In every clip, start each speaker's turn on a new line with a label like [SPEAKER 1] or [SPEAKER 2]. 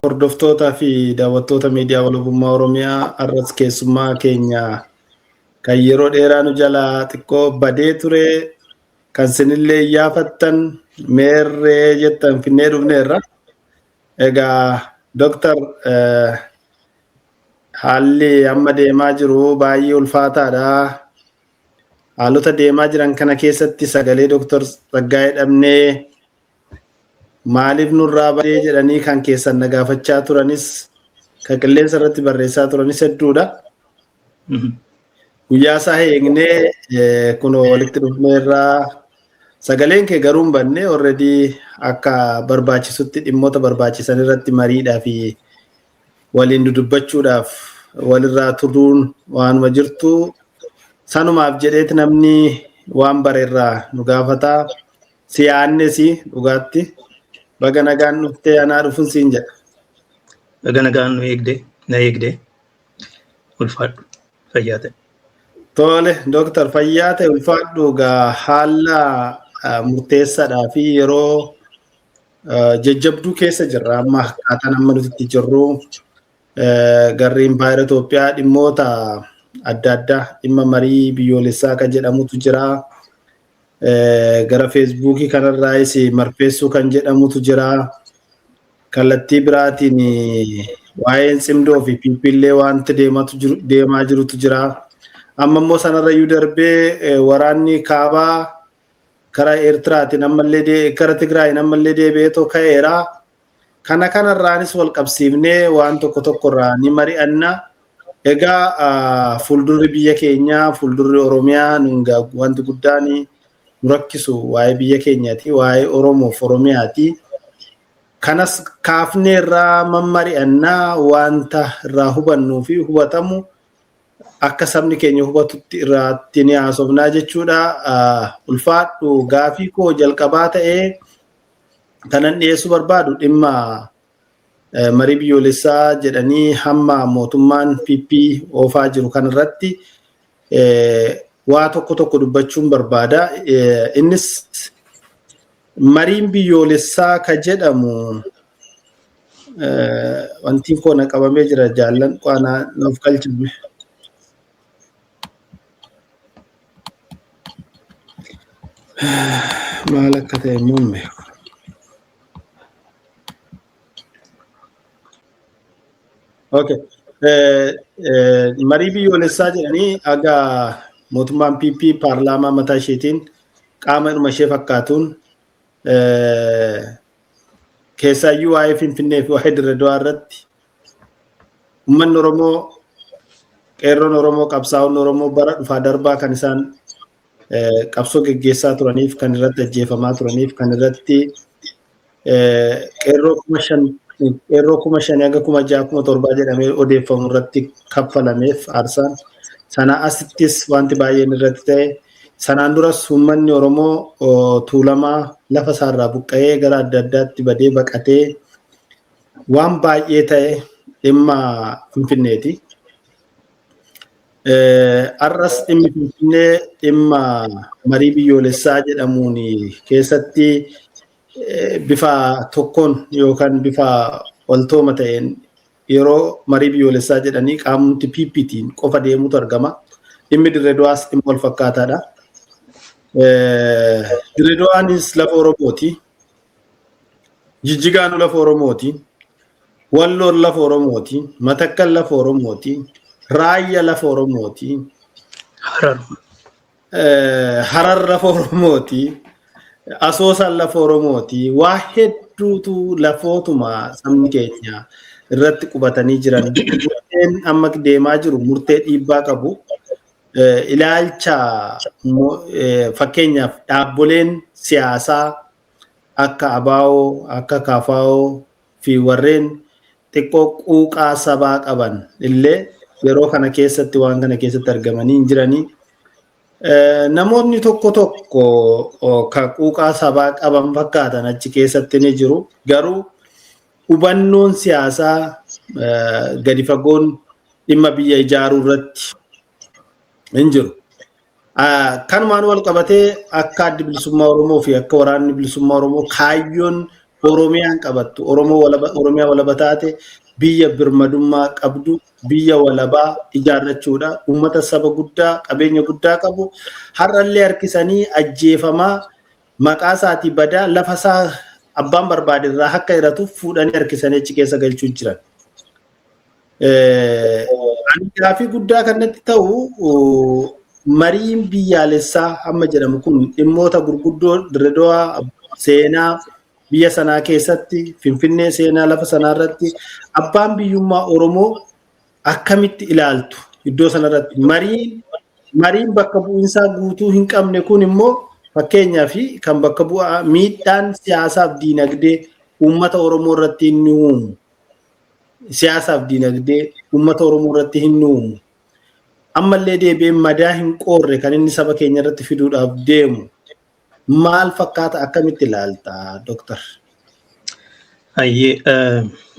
[SPEAKER 1] Hordoftoota fi daawwattoota miidiyaa walabummaa Oromiyaa arras keessummaa keenya kan yeroo dheeraa nu jalaa xiqqoo badee ture kan sinillee yaafattan meerree jettan finnee dhufneerra. Egaa Dr. haalli amma deemaa jiru baay'ee ulfaataadha. Haalota deemaa jiran kana keessatti sagalee Dr. Tsaggaayee dhabnee maaliif nurraa badee jedhanii kan keessan nagaafachaa turanis kan qilleensa irratti barreessaa turanis hedduudha. Guyyaa isaa eegnee kunoo walitti dhufneerraa sagaleen kee garuu hin banne already akka barbaachisutti dhimmoota barbaachisan irratti mariidhaa fi waliin dudubbachuudhaaf walirraa turuun waanuma jirtu sanumaaf jedheeti namni waan bareerraa nu gaafataa siyaannes dhugaatti. Baga nagaan dhuftee anaa dhufuun siin jedha.
[SPEAKER 2] Baga nagaan na eegde ulfaadhu fayyaa ta'e.
[SPEAKER 1] Tole Dr. Fayyaa ta'e ulfaadhu gaa haala murteessaadhaa fi yeroo jajjabduu keessa jirra. Amma akkaataan amma nuti jirru garri Impaayera Itoophiyaa dhimmoota adda addaa dhimma marii biyyoolessaa kan jedhamutu jira. Gara Facebook kanarraayis marfeessuu kan jedhamutu jira. Kallattii biraatiin waa'een Tsimdoo fi Piipillee wanti deemaa jirutu jira. Amma immoo sanarrayyuu darbee waraanni kaabaa karaa Eertiraatiin ammallee karaa Tigraayin ammallee deebi'eetoo ka'eera. Kanarraanis wal qabsiifnee waan tokko tokkorraa ni mari'anna. Egaa fuuldurri biyya keenyaa fuuldurri Oromiyaa wanti guddaan rakkisu waa'ee biyya keenyaati waa'ee Oromoof Oromiyaati. Kanas kaafneerraa mammari'annaa wanta irraa hubannuu fi hubatamu akka sabni keenya hubatutti irratti ni haasofnaa jechuudha. Ulfaadhu gaafii koo jalqabaa ta'ee kanan dhiyeessuu barbaadu dhimma marii biyyoolessaa jedhanii hamma mootummaan PP oofaa jiru kanarratti waa tokko dubbachuun barbaada. Innis mariin biyyoolessaa ka jedhamu wanti koo na qabamee jira jaallan qaana nuuf galchame. Maal akka ta'e muumme. Okay. Marii biyyoolessaa jedhanii agaa mootummaan PP paarlaamaa mataa isheetiin qaama dhuma ishee fakkaatuun keessaayyuu waa'ee Finfinnee fi waa'ee Dirree Dawaa irratti uummanni Oromoo qeerroon Oromoo qabsaa'onni Oromoo bara dhufaa darbaa kan isaan qabsoo geggeessaa turaniif kan irratti ajjeefamaa turaniif kan irratti qeerroo 5,000 hanga 6,700 jedhamee odeeffamu irratti kaffalameef aarsaan sana asittis wanti baay'een irratti ta'e sanaan duras uummanni Oromoo tuulamaa lafa isaarraa buqqa'ee gara adda addaatti badee baqatee waan baay'ee ta'e dhimma Finfinneeti. Arras dhimmi Finfinnee dhimma marii biyyoolessaa jedhamuun keessatti bifa tokkoon yookaan bifa waltooma ta'een yeroo marii biyyoolessaa jedhanii qaamni PPtiin qofa deemutu argama. Dhimmi Dirree Dawaas dhimma wal fakkaataadha. Dirree Dawaanis lafa Oromooti. Jijjigaan lafa Oromooti. Walloon lafa Oromooti. Matakkal lafa Oromooti. Raayyaa lafa Oromooti. Harar lafa Oromooti. Asoosaan lafa Oromooti. Waa hedduutu lafootuma sabni keenya irratti qubatanii jiran. Murteen amma deemaa jiru murtee dhiibbaa qabu. Ilaalcha fakkeenyaaf dhaabboleen siyaasaa akka ABO, akka KFO fi warreen xiqqoo quuqaa sabaa qaban illee yeroo kana keessatti waan kana keessatti argamanii jiranii. Namoonni tokko tokko kan quuqaa sabaa qaban fakkaatan achi keessatti ni jiru. Garuu hubannoon siyaasaa gadi fagoon dhimma biyya ijaaruu irratti hin jiru. Kanumaan wal qabatee akka addi bilisummaa Oromoo fi akka waraanni bilisummaa Oromoo kaayyoon Oromiyaan qabattu Oromiyaa walaba taate biyya birmadummaa qabdu biyya walabaa ijaarrachuudha. Uummata saba guddaa qabeenya guddaa qabu har'allee harkisanii ajjeefamaa maqaa isaatii badaa lafa isaa abbaan barbaade irraa akka irratuuf fuudhanii harkisanii achi keessa galchuu jiran. Ani gaafii guddaa kanatti ta'u mariin biyyaalessaa amma jedhamu kun dhimmoota gurguddoo Dirredawaa seenaa biyya sanaa keessatti Finfinnee seenaa lafa sanaa irratti abbaan biyyummaa Oromoo akkamitti ilaaltu iddoo sana irratti mariin bakka bu'iinsaa guutuu hin qabne kun immoo fakkeenyaaf kan bakka bu'aa miidhaan siyaasaaf diinagdee uummata Oromoo irratti hin uumu. Siyaasaaf diinagdee uummata Oromoo irratti hin uumu. Ammallee deebi'ee madaa hin qoorre kan inni saba keenya irratti fiduudhaaf deemu. Maal fakkaata akkamitti ilaalta Dooktar?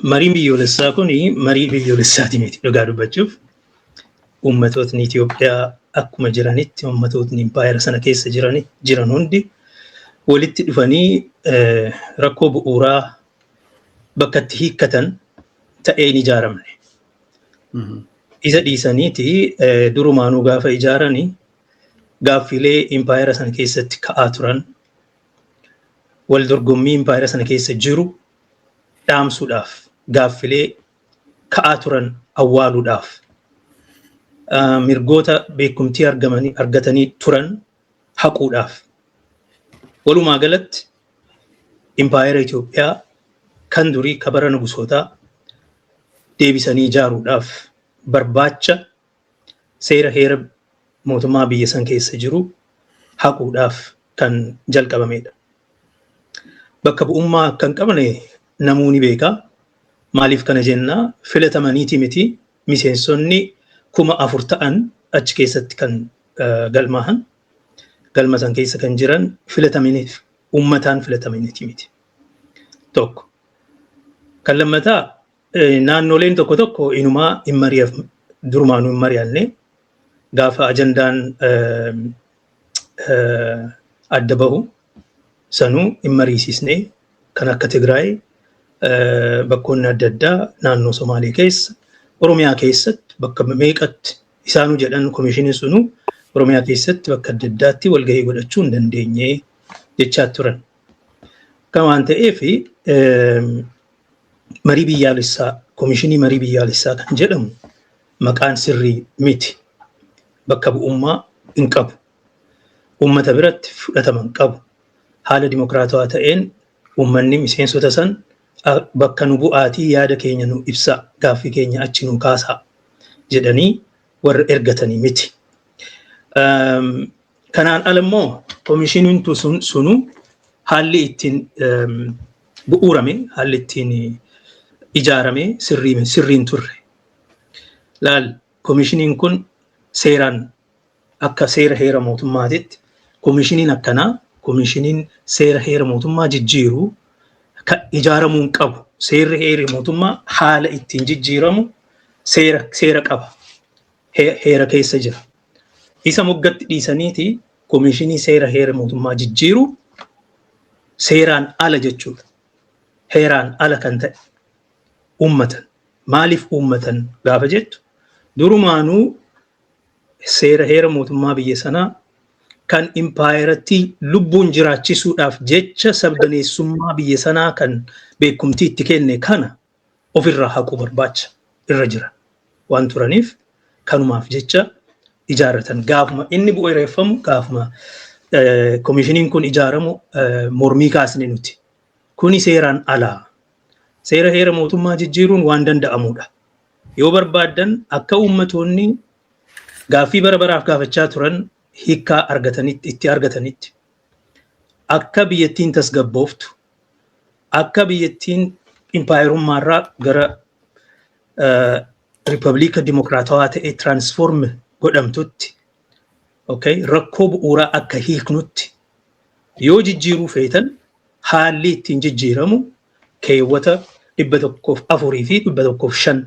[SPEAKER 2] Mariin biyyoolessaa kun marii biyyoolessaati miti dhugaa dubbachuuf. Uummattootni Itoophiyaa akkuma jiranitti uummattootni impaayera sana keessa jiran hundi walitti dhufanii rakkoo bu'uuraa bakka itti hiikkatan ta'ee hin ijaaramne. Isa dhiisaniiti durumaanuu gaafa ijaaranii gaaffilee impaayera sana keessatti ka'aa turan wal dorgommii impaayera sana keessa jiru dhaamsuudhaaf gaaffilee ka'aa turan awwaaluudhaaf mirgoota beekumtii argatanii turan haquudhaaf walumaa galatti impaayera Itoophiyaa kan durii kabara nugusootaa deebisanii ijaaruudhaaf barbaacha seera heera mootummaa biyya san keessa jiru haquudhaaf kan jalqabamedha. Bakka bu'ummaa kan qabne namuu ni beeka. Maaliif kana jennaa filatamaniiti miti miseensonni 4,000 ta'an achi keessatti kan galmaahan galma san keessa kan jiran filatamaniif uummataan filatamaniiti miti. Tokko. Kan lammataa naannoleen tokko tokko inumaa durumaanuu hin mari'anne gaafa ajandaan adda bahu sanuu hin mariisisne kan akka Tigraay bakkoonni adda addaa naannoo Somaalee keessa Oromiyaa keessatti bakka meeqatti isaanuu jedhan komishiniin sunuu Oromiyaa keessatti bakka adda addaatti walgahii godhachuu hin dandeenye jechaa turan. Kan waan ta'eef marii biyyaalessaa komishinii marii biyyaalessaa kan jedhamu maqaan sirrii miti. Bakka bu'ummaa hin qabu. Uummata biratti fudhatama hin qabu. Haala dimokiraatawaa ta'een uummanni miseensota san bakka nu bu'aatii yaada keenya nu ibsa gaaffii keenya achi nu kaasaa jedhanii warra ergatanii miti. Kanaan ala immoo komishiniin sunu haalli ittiin bu'uurame haalli ittiin ijaarame sirriin turre. Laal komishiniin kun seeraan akka seera heera mootummaatitti komishiniin akkanaa komishiniin seera heera mootummaa jijjiiruu kan ijaaramuu hin qabu. Seerri heera mootummaa haala ittiin jijjiiramu seera qaba. Heera keessa jira. Isa moggatti dhiisaniiti komishinii seera heera mootummaa jijjiiruu seeraan ala jechuudha. Heeraan ala kan ta'e uummatan. Maaliif uummatan gaafa jettu durumaanuu seera heera mootummaa biyya sanaa kan impaayeratti lubbuun jiraachisuudhaaf jecha sabdaneessummaa biyya sanaa kan beekumtii itti kenne kana ofirraa haquu barbaacha irra jira waan turaniif kanumaaf jecha ijaarratan gaafuma inni bu'uureeffamu gaafuma komishiniin kun ijaaramu mormii kaasne nuti kuni seeraan alaa seera heera mootummaa jijjiiruun waan danda'amudha yoo barbaadan akka uummatoonni gaaffii bara baraaf gaafachaa turan hiikaa itti argatanitti akka biyyattiin tasgabbooftu akka biyyattiin impaayerummaarraa gara Riippaabilika Dimokiraatawaa ta'e tiraansfoorm godhamtutti rakkoo bu'uuraa akka hiiknutti yoo jijjiiruu feetan haalli ittiin jijjiiramu keewwata 104 fi 105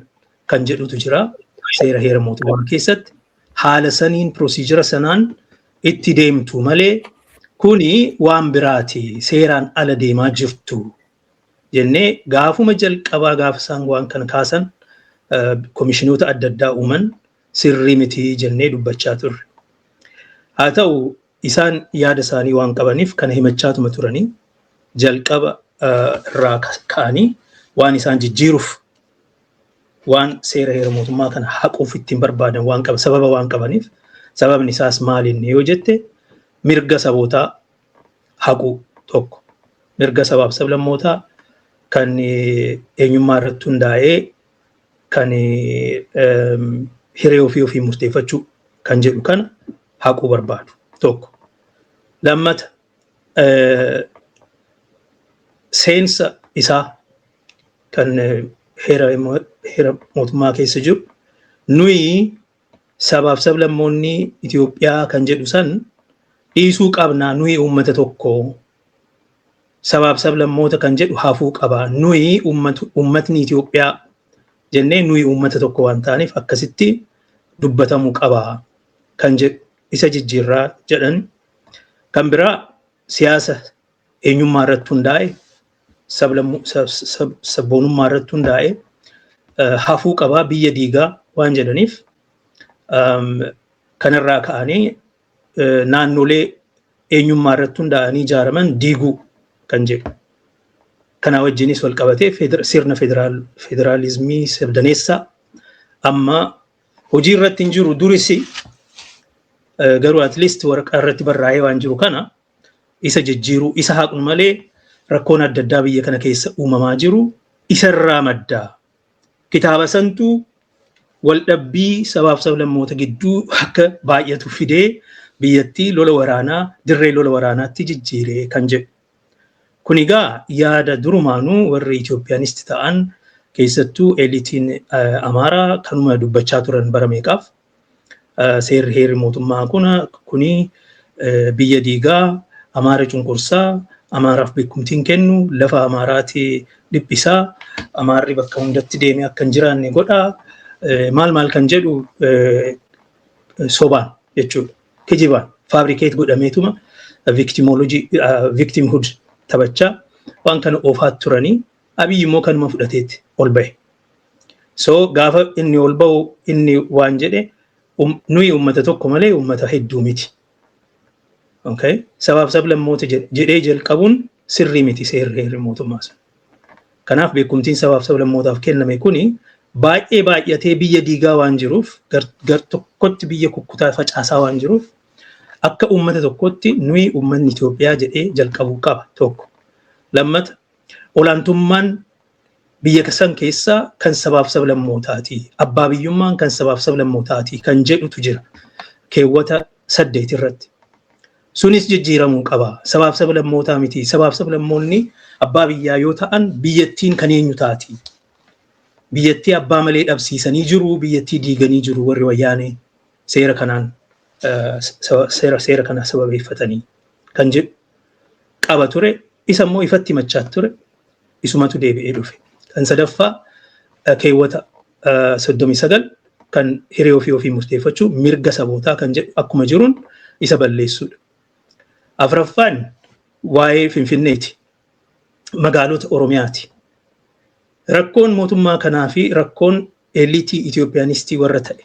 [SPEAKER 2] kan jedhutu jira seera heera mootummaa keessatti haala saniin piroosiijira sanaan itti deemtu malee kuni waan biraati seeraan ala deemaa jirtu jennee gaafuma jalqabaa gaafa isaan waan kana kaasan komishinoota adda addaa uuman sirrii miti jennee dubbachaa turre. Haa ta'u isaan yaada isaanii waan qabaniif kana himachaatuma turanii jalqaba irraa ka'anii waan isaan jijjiiruuf waan seera heera mootummaa kana haquuf ittiin barbaadan waan qaban sababa waan qabaniif sababni isaas maaliin yoo jette mirga sabootaa haquu tokko mirga sabaaf sablammootaa kan eenyummaa irratti hundaa'ee kan hiree ofii murteeffachuu kan jedhu kana haquu barbaadu tokko. Lammata seensa isaa kan heera mootummaa keessa jiru nuyi sabaaf sablammoonni Itoophiyaa kan jedhu san dhiisuu qabnaa nuyi uummata tokko sabaaf sablammoota kan jedhu hafuu qaba nuyi uummatni Itoophiyaa jennee nuyi uummata tokko waan ta'aniif akkasitti dubbatamuu qaba kan jedhu isa jijjiirraa jedhan. Kan biraa siyaasa eenyummaa irratti hundaa'e sabboonummaa irratti hundaa'e hafuu qabaa biyya diigaa waan jedhaniif kanarraa ka'anii naannolee eenyummaa irratti hundaa'anii ijaaraman diiguu kan jedhu. Kana wajjinis wal qabatee sirna federaalizimii sirdaneessaa amma hojii irratti hin jiru durisi garuu at least waraqaa irratti barraa'ee waan jiru kana isa jijjiiruu isa haqnu malee rakkoon adda addaa biyya kana keessa uumamaa jiru isarraa maddaa. Kitaaba santu waldhabbii sabaaf sablammoota gidduu akka baay'atu fidee biyyattii lola waraanaa dirree lola waraanaatti jijjiiree kan jedhu. Kun egaa yaada durumaanuu warri Itoophiyaanisti ta'an keessattuu eliitiin Amaaraa kanuma dubbachaa turan bara meeqaaf seerri heerri mootummaa kuni biyya diigaa Amaara cunqursaa Amaaraaf beekumtiin kennu lafa Amaaraati dhiphisaa Amaarri bakka hundatti deemee akka hin jiraanne godhaa maal kan jedhu sobaan jechuudha kijibaan fabrikeet godhameetuma victimhood taphachaa waan kana oofaat turanii Abiyyi immoo kanuma fudhateetti ol bahe. So gaafa inni ol bahu inni waan jedhe nuyi uummata tokko malee uummata hedduu miti. Sabaaf sablammoota jedhee jalqabuun sirrii miti seerri heerri mootummaa sun. Kanaaf beekumtiin sabaaf sablammootaaf kenname kuni baay'ee baay'atee biyya diigaa waan jiruuf gar tokkotti biyya kukkutaa facaasaa waan jiruuf akka uummata tokkotti nuyi uummanni Itoophiyaa jedhee jalqabuu qaba tokko. Lammata olaantummaan biyya san keessaa kan sabaaf sablammootaati. Abbaa biyyummaan kan sabaaf sablammootaati kan jedhutu jira keewwata 8 irratti. Sunis jijjiiramuu qaba. Sabaaf sablammootaa miti. Sabaaf sablammoonni abbaa biyyaa yoo ta'an biyyattiin kan eenyu taati. Biyyattii abbaa malee dhabsiisanii jiru, biyyattii diiganii jiru warri wayyaanee seera kanaan seera kana sababeeffatanii kan jedhu qaba ture. Isa immoo ifatti machaa ture. Isumatu deebi'ee dhufe. Kan sadaffaa keewwata 39 kan hiree ofii murteeffachuu mirga sabootaa kan jedhu akkuma jiruun isa balleessuudha. Afraffaan waa'ee Finfinneeti. Magaalota Oromiyaati. Rakkoon mootummaa kanaa fi rakkoon eliitii Itoophiyaanistii warra ta'e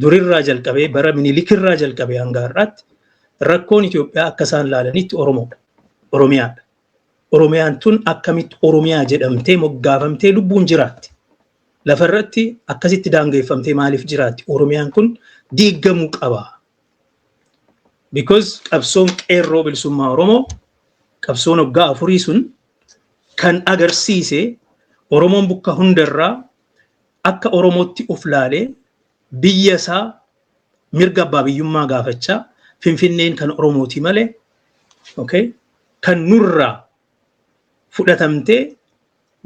[SPEAKER 2] durirraa jalqabee bara Minilikirraa jalqabee hanga har'aatti rakkoon Itoophiyaa akka isaan laalanitti Oromoodha. Oromiyaadha. Oromiyaan tun akkamitti Oromiyaa jedhamtee moggaafamtee lubbuun jiraatti. Lafarratti akkasitti daangeffamtee maaliif jiraatti? Oromiyaan kun diigamuu qaba. Because qabsoon qeerroo bilisummaa Oromoo qabsoon waggaa 4 sun kan agarsiise Oromoon bukka hundarraa akka Oromootti of laalee biyya isaa mirga abbaa biyyummaa gaafachaa Finfinneen kan Oromooti malee kan nurraa fudhatamtee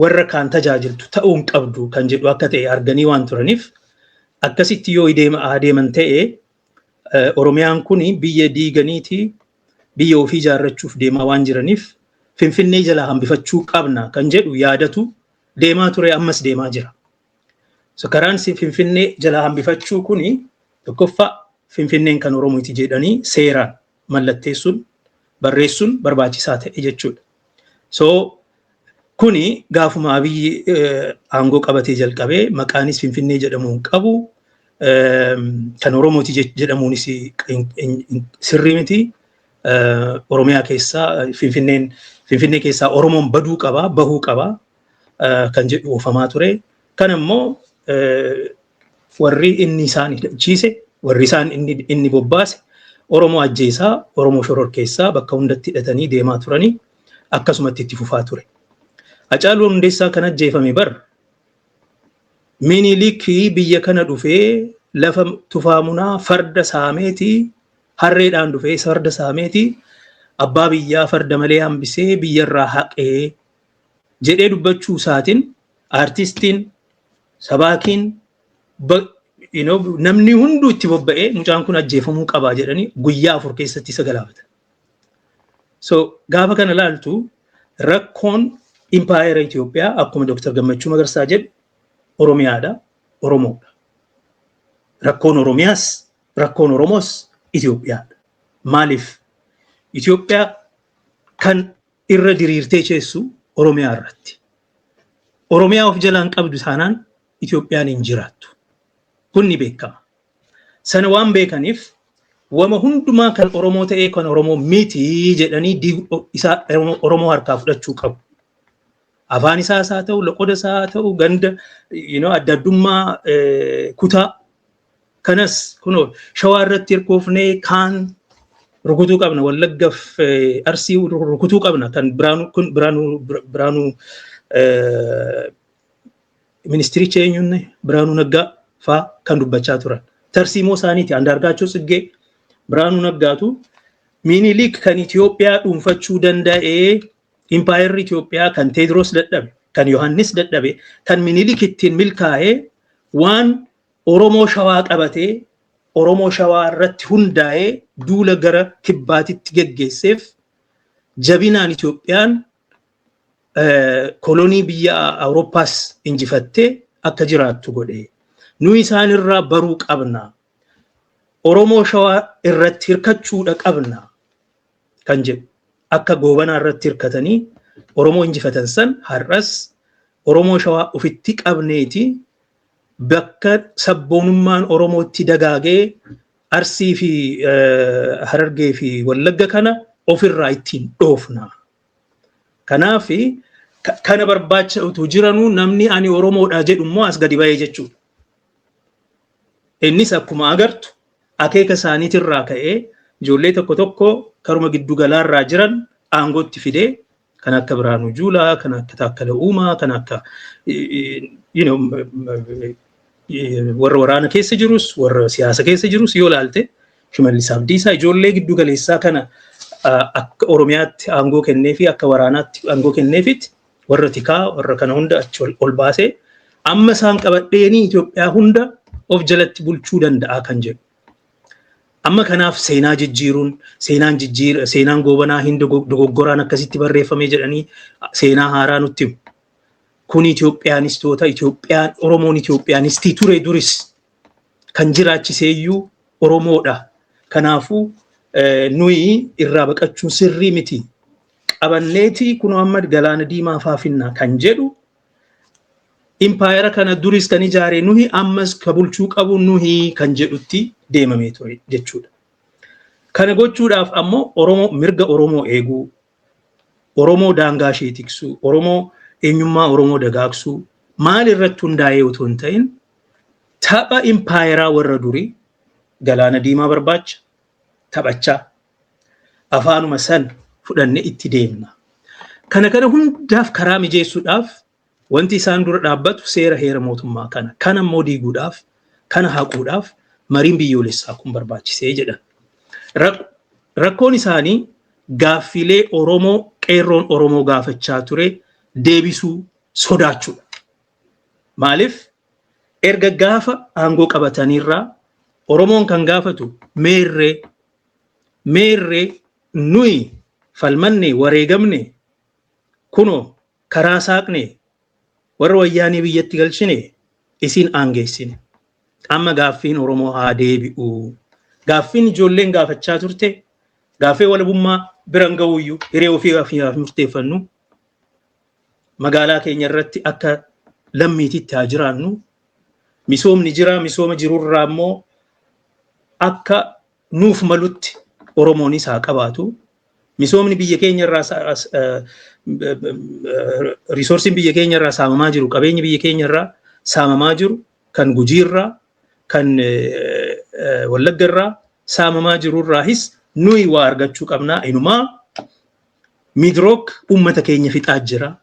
[SPEAKER 2] warra kaan tajaajiltu ta'uun qabdu kan jedhu akka ta'e arganii waan turaniif akkasitti yoo adeeman ta'e Oromiyaan kun biyya diiganiiti biyya ofii ijaarrachuuf deemaa waan jiraniif Finfinnee jalaa hambifachuu qabna kan jedhu yaadatu deemaa ture ammas deemaa jira. So karaan Finfinnee jalaa hambifachuu kuni tokkoffaa Finfinneen kan Oromooti jedhanii seeraan mallatteessuun barreessuun barbaachisaa ta'e jechuudha. So kuni gaafuma Abiyyi aangoo qabatee jalqabee maqaanis Finfinnee jedhamuun qabu kan Oromooti jedhamuunis sirrii miti. Oromiyaa keessaa Finfinnee keessaa Oromoon baduu qaba bahuu qaba kan jedhu oofamaa ture. Kan immoo warri inni isaan hidhachiise warri isaan inni bobbaase Oromoo ajjeesaa Oromoo shororkeessaa bakka hundatti hidhatanii deemaa turanii akkasumatti itti fufaa ture. Hacaaluu Hundeessaa kan ajjeefame bar Minilik biyya kana dhufee lafa tufaamunaa farda saameetii harreedhaan dhufee farda saameetii abbaa biyyaa farda malee hambisee biyyarraa haqee jedhee dubbachuu isaatiin aartistiin sabaakiin namni hunduu itti bobba'ee mucaan kun ajjeefamuu qabaa jedhanii guyyaa 4 keessatti isa galaafatan. So gaafa kana ilaaltu rakkoon impaayera Itoophiyaa akkuma Dr. Gammachuu Magarsaa jedhu Oromiyaadha, Oromoodha. Rakkoon Oromiyaas, rakkoon Oromoos Itoophiyaadha. Maaliif? Itoophiyaa kan irra diriirtee ceessu Oromiyaa irratti. Oromiyaa of jalaan qabdu taanaan Itoophiyaan hin jiraattu. Kun ni beekama. Sana waan beekaniif wama hundumaa kan Oromoo ta'ee kan Oromoo miti jedhanii Oromoo harkaa fudhachuu qabu. Afaan isaas haa ta'u, loqoda isaa haa ta'u, ganda adda addummaa kutaa kanas kunoo Shawaa irratti hirkoofnee kaan rukutuu qabna, Wallaggaaf Arsii rukutuu qabna kan Biraanuu ministiricha eenyuun Biraanuu Naggaa faa kan dubbachaa turan. Tarsiimoo isaaniiti Andaargaachoo Tsiggee Biraanuu Naggaatu Minilik kan Itoophiyaa dhuunfachuu danda'ee impaayerri Itoophiyaa kan Teediroos dadhabe, kan Yohannis dadhabe, kan Minilik ittiin milkaa'ee waan Oromoo Shawaa qabatee Oromoo Shawaa irratti hundaa'ee duula gara kibbaatitti geggeesseef jabinaan Itoophiyaan kolonii biyya Awurooppaas injifattee akka jiraattu godhe. Nuyi isaan irraa baruu qabna. Oromoo Shawaa irratti hirkachuudha qabna kan jedhu. Akka goobanaa irratti hirkatanii Oromoo injifatan san har'as Oromoo Shawaa ofitti qabneeti bakka sabboonummaan Oromootti dagaagee Arsii fi Harargee fi Wallagga kana ofirraa ittiin dhoofna. Kanaaf kana barbaacha utuu jiranuu namni ani Oromoodha jedhu immoo as gadi ba'ee jechuudha. Innis akkuma agartu akeeka isaaniitirraa ka'ee ijoollee tokko karuma giddu galaarraa jiran aangootti fidee kan akka Biraanuu Juulaa, kan akka Taakkala Uumaa, kan akka warra waraana keessa jirus, warra siyaasa keessa jirus yoo ilaalte Shimallis Abdiisaa ijoollee giddu galeessaa kana akka Oromiyaatti aangoo kennee fi akka waraanaatti aangoo kenneefitti warra tikaa warra kana hunda achi ol baasee amma isaan qabadheenii Itoophiyaa hunda of jalatti bulchuu danda'a kan jedhu. Amma kanaaf seenaa jijjiiruun seenaan goobanaa hin dogoggoraan akkasitti barreeffamee jedhanii seenaa haaraa nutti himu. Kun Itoophiyaanistoota Itoophiyaan Oromoon Itoophiyaanisti ture duris kan jiraachiseeyyuu Oromoodha. Kanaafuu nuyi irraa baqachuun sirrii miti. Qabanneeti kun amma galaana diimaa faafinnaa kan jedhu impaayera kana duris kan ijaare nuyi ammas ka bulchuu qabu nuyi kan jedhutti deemamee ture jechuudha. Kana gochuudhaaf ammoo Oromoo mirga Oromoo eeguu, Oromoo daangaa ishee tiksuu, Oromoo eenyummaa Oromoo dagaagsuu maal irratti hundaa'ee otoo hin ta'in tapha impaayeraa warra durii galaana diimaa barbaacha taphachaa afaanuma san fudhannee itti deemna. Kana hundaaf karaa mijeessuudhaaf wanti isaan dura dhaabbatu seera heera mootummaa kana immoo diiguudhaaf kana haquudhaaf mariin biyyoolessaa kun barbaachisee jedhan. Rakkoon isaanii gaaffilee Oromoo qeerroon Oromoo gaafachaa ture deebisuu sodaachudha. Maaliif erga gaafa aangoo qabatanirraa Oromoon kan gaafatu meerree nuyi falmanne wareegamne kuno karaa saaqne warra wayyaanii biyyatti galchine isin aangeessine. Amma gaaffiin Oromoo haa deebi'u. Gaaffiin ijoolleen gaafachaa turte gaaffii walabummaa biran ga'uyyuu hiree ofii murteeffannu magaalaa keenya irratti akka lammiititti haa jiraannu. Misoomni jira, misooma jirurraa immoo akka nuuf malutti Oromoonis haa qabaatu. Misoomni biyya keenya irraa riisoorsiin biyya keenya irraa saamamaa jiru, qabeenyi biyya keenya irraa saamamaa jiru, kan Gujii irraa, kan Wallagga irraa saamamaa jiru irraahis nuyi waa argachuu qabnaa. Inumaa Midrook uummata keenya fixaa jira.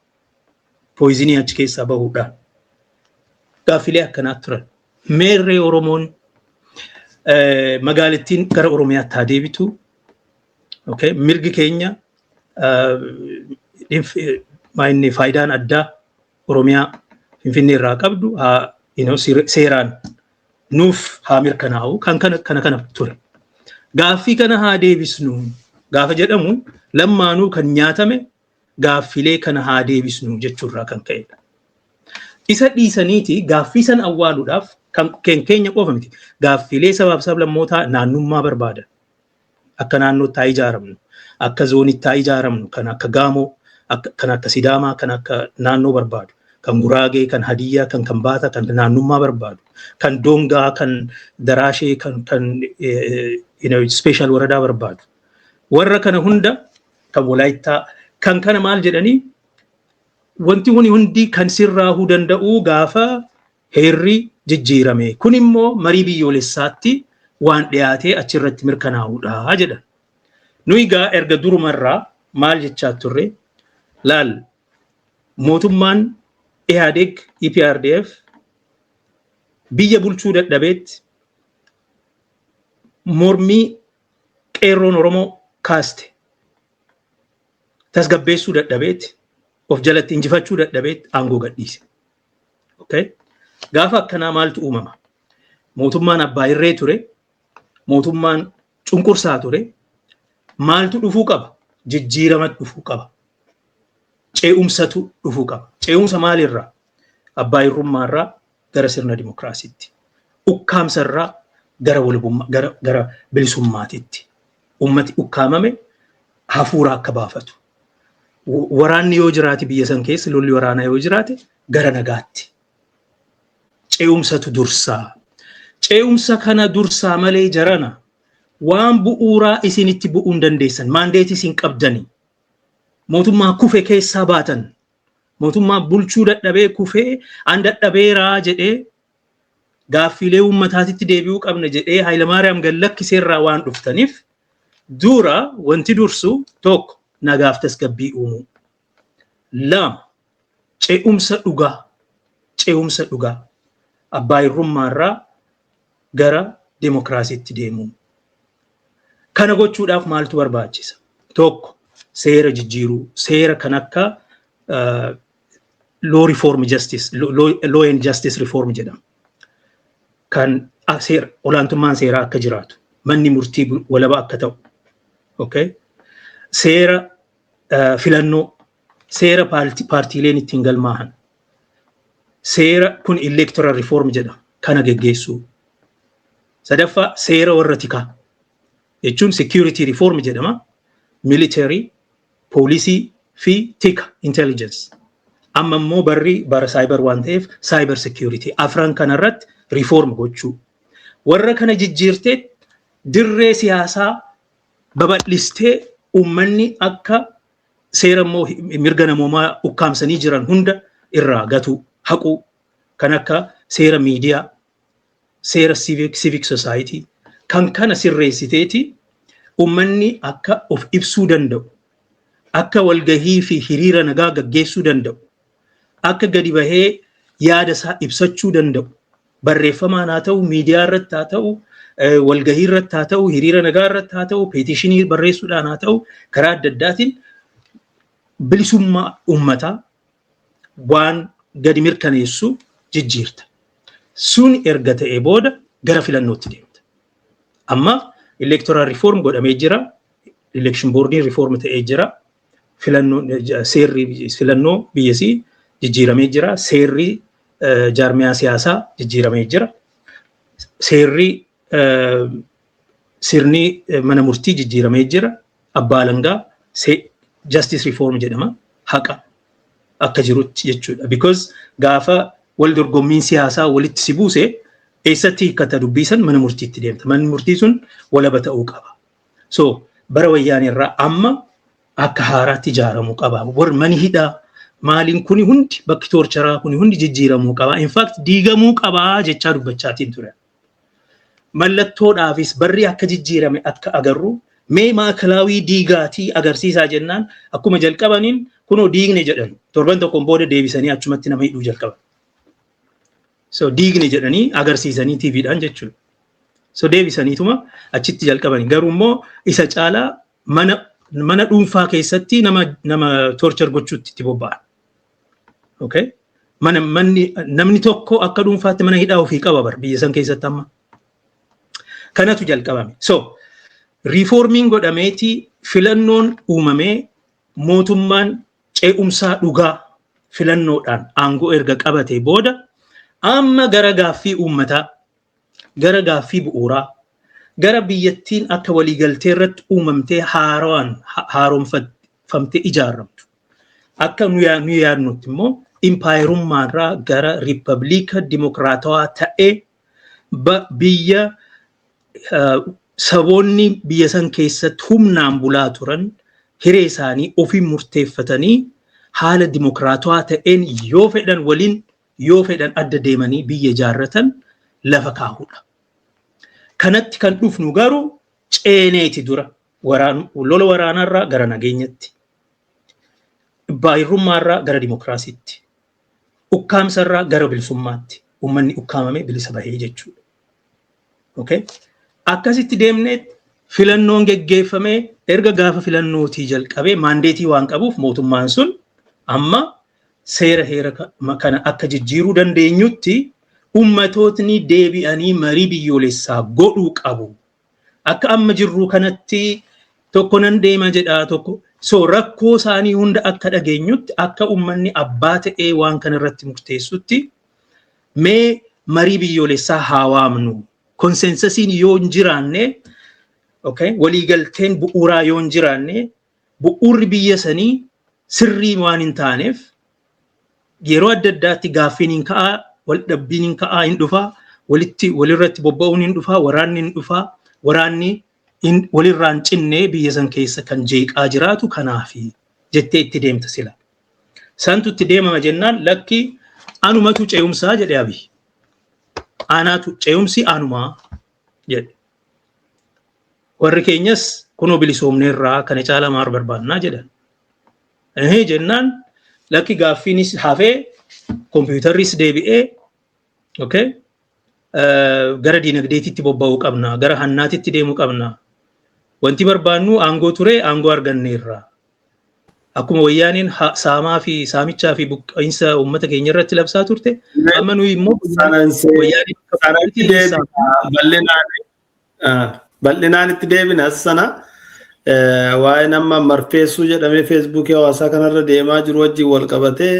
[SPEAKER 2] Pooyizinii achi keessaa bahuudhaan. Gaaffilee akkanaa turan. Meerree Oromoon magaalattiin gara Oromiyaatti haa deebitu. Mirgi keenya faayidaan addaa Oromiyaa Finfinnee irraa qabdu seeraan nuuf haa mirkanaa'u. Kan kana ture. Gaaffii kana haa deebisnu gaafa jedhamu lammaanuu kan nyaatame gaaffilee kana haa deebisnu jechuurraa kan ka'edha. Isa dhiisaniiti gaaffii san awwaaluudhaaf kan keenya qofa miti. Gaaffilee sabaaf sablammootaa naannummaa barbaadan. Akka naannootti haa ijaaramnu, akka zoonitti haa ijaaramnu, kan akka Gaamoo, kan akka Sidaamaa, kan akka naannoo barbaadu, kan Guraagee, kan Hadiyyaa, kan Kambaata, kan naannummaa barbaadu, kan Dongaa, kan Daraashee, kan special waradaa barbaadu. Warra kana hunda kan Walaayittaa kan kana maal jedhanii wanti hundi kan sirraahuu danda'u gaafa heerri jijjiirame. Kun immoo marii biyyoolessaatti waan dhiyaatee achirratti mirkanaa'uudha jedhan. Nuyi gaa erga durumarraa maal jechaa turre laal mootummaan IHADEG EPRDF biyya bulchuu dadhabeetti mormii qeerroon Oromoo kaaste tasgabbeessuu dadhabeetti of jalatti injifachuu dadhabeetti aangoo gadhiise. Gaafa akkanaa maaltu uumama? Mootummaan abbaa irree ture, mootummaan cunqursaa ture, maaltu dhufuu qaba? Jijjiiramatu dhufuu qaba. Ce'umsatu dhufuu qaba. Ce'umsa maalirraa? Abbaa irrummaarraa gara sirna dimokiraasiitti. Ukkaamsarraa gara walabummaa gara bilisummaatiitti. Ummati ukkaamame hafuura akka baafatu. Waraanni yoo jiraate biyya san keessa lolli waraanaa yoo jiraate gara nagaatti. Ce'umsatu dursaa. Ce'umsa kana dursaa malee jarana waan bu'uuraa isinitti bu'uun dandeessan maandeetii isin qabdanii mootummaa kufe keessaa baatan mootummaa bulchuu dadhabee kufee an dadhabeeraa jedhee gaaffilee uummataatitti deebi'uu qabna jedhee Hayilamaariyaam gallakkiseerraa waan dhuftaniif dura wanti dursu tokko nagaaf tasgabbii uumuu. Lama ce'umsa dhugaa abbaa irrummaarraa gara dimokiraasiitti deemuu. Kana gochuudhaaf maaltu barbaachisa? Tokko seera jijjiiruu, seera kan akka law and justice reform jedhama. Kan seera olaantummaan seeraa akka jiraatu, manni murtii walaba akka ta'u. Seera filannoo, seera paartiileen ittiin galmaahan. Seera kun electoral reform jedhama. Kana geggeessuu. Sadaffaa seera warra tikaa. Jechuun security reform jedhama. Military, poolisii fi tika intelligence. Amma immoo bara cyber waan ta'eef cyber security. Afran kanarratti reform gochuu. Warra kana jijjiirtee dirree siyaasaa babal'istee uummanni akka seera immoo mirga namoomaa ukkaamsanii jiran hunda irraa gatu haquu. Kan akka seera miidiyaa, seera civic society. Kan kana sirreessiteeti uummanni akka of ibsuu danda'u, akka walgahii fi hiriira nagaa gaggeessuu danda'u, akka gadi bahee yaada isaa ibsachuu danda'u, barreeffamaan haa ta'u, miidiyaa irratti haa ta'u, walgahii irratti haa ta'u, hiriira nagaa irratti haa ta'u, peetishinii barreessuudhaan haa ta'u, karaa adda addaatiin bilisummaa uummataa waan gadi mirkaneessu jijjiirta. Sun erga ta'ee booda gara filannootti deemta. Amma electoral reform godhamee jira, election boarding reform ta'ee jira, seerri filannoo biyyasii jijjiiramee jira, seerri jaarmiyaa siyaasaa jijjiiramee jira, seerri sirni mana murtii jijjiiramee jira, abbaa alangaa justice reform jedhama, haqa akka jirutti jechuudha. Because gaafa wal dorgommiin siyaasaa walitti si buuse eessatti hiikkata dubbisan mana murtiitti deemta. Manni murtii sun walaba ta'uu qaba. So bara wayyaanee irraa amma akka haaraatti ijaaramuu qaba. Mani hidhaa maaliin kuni hundi bakki toorcharaa kuni hundi jijjiiramuu qaba. In fact diigamuu qaba jechaa dubbachaatiin ture. Mallattoodhaafis barri akka jijjiirame akka agarru mee maakalaawii diigaatii agarsiisaa jennaan akkuma jalqabaniin kunoo diigne jedhan torban tokkoon booda deebisanii achumatti nama hidhuu jalqaban. So diigne jedhanii agarsiisanii TVdhaan jechuudha. So deebisaniituma achitti jalqabanii garuu immoo isa caalaa mana dhuunfaa keessatti nama torchar gochuutti itti bobba'an. Okay? Namni tokko akka dhuunfaatti mana hidhaa ofii qaba bar biyya san keessatti amma. Kanatu jalqabame. So reformiin godhameeti filannoon uumamee mootummaan ce'umsaa dhugaa filannoodhaan aangoo erga qabatee booda amma gara gaaffii uummataa, gara gaaffii bu'uuraa, gara biyyattiin akka waliigaltee irratti uumamtee haaromfamtee ijaaramtu. Akka nu yaadnutti immoo impaayirummaarraa gara riippabliika dimokiraatawaa ta'ee biyya saboonni biyya san keessatti humnaan bulaa turan hiree isaanii ofiin murteeffatanii haala dimokiraatawaa ta'een yoo fedhan waliin yoo fedhan adda deemanii biyya ijaarratan lafa kaahudha. Kanatti kan dhufnu garuu ceeneeti dura lola waraanaarraa gara nageenyatti, impaayirummaarraa gara dimokiraasiitti, ukkaamsarraa gara bilisummaatti, uummanni ukkaamamee bilisa bahee jechuudha. Okay? Akkasitti deemnee filannoon geggeeffamee erga gaafa filannootii jalqabee maandeetii waan qabuuf mootummaan sun amma seera heera kana akka jijjiiruu dandeenyutti ummatootni deebi'anii marii biyyoolessaa godhuu qabu. Akka amma jirru kanatti tokko nan deema jedhaa tokko so rakkoo isaanii hunda akka dhageenyutti akka ummanni abbaa ta'ee waan kana irratti murteessutti mee marii biyyoolessaa haa waamnu. Konsensasiin yoo hin jiraanne okay, waliigalteen bu'uuraa yoo hin jiraanne bu'uurri biyya sanii sirrii waan hin taaneef yeroo adda addaatti gaaffiin hin ka'aa, wal dhabbiin hin ka'aa hin dhufaa, walirratti bobba'uun hin dhufaa, waraanni hin dhufaa, waraanni walirraan cinnee biyya san keessa kan jeeqaa jiraatu kanaafi jettee itti deemta sila. Santu itti deemama jennaan lakki anumatu ce'umsaa jedhe Abiy. Anaatu ce'umsi anumaa jedhe. Warri keenyas kunoo bilisoomneerraa kana caalaa maar barbaannaa jedhan. Jennaan lakki gaaffiinis hafee kompiitarris deebi'ee okay, gara diinagdeetitti bobba'uu qabna, gara hannaatitti deemuu qabna. Wanti barbaannu aangoo ture aangoo arganneerra. Akkuma wayyaaniin saamaa fi saamichaa fi buqqa'insa uummata keenya irratti labsaa turte amma nuyi immoo
[SPEAKER 1] bal'inaan itti deebina sana waa'ee nama marfeessuu jedhamee feesbuukii hawaasaa kanarra deemaa jiru wajjin wal qabatee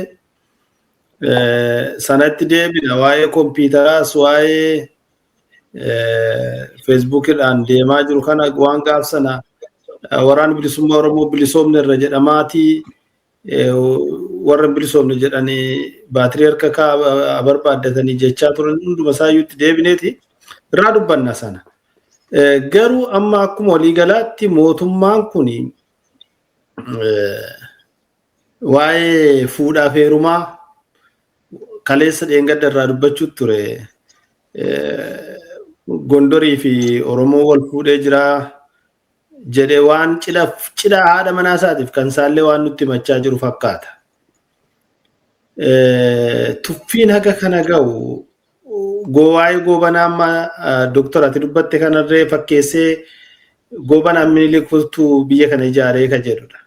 [SPEAKER 1] sanatti deebina waa'ee kompiitaraas waa'ee feesbuukiidhaan deemaa jiru kana waan gaaf sana waraan bilisummaa Oromoo bilisoomne irra jedhamaatii warra bilisoomne jedhanii baatirii harka barbaaddatanii jechaa turan hunduma isaayyuutti deebineeti irraa dubbanna sana. Garuu amma akkuma waliigalaatti mootummaan kun waa'ee fuudhaaf heerumaa kaleessa dheengadda irraa dubbachuu ture. Gondorii fi Oromoo wal fuudhee jira jedhee waan cidha haadha manaa isaatiif kan isaallee waan nutti himachaa jiru fakkaata. Tuffiin haga kana ga'u waa'ee goobanaa amma doktora ati dubbatte kanarree fakkeessee goobanaa Minilik furtuu biyya kana ijaaree ka jedhudha.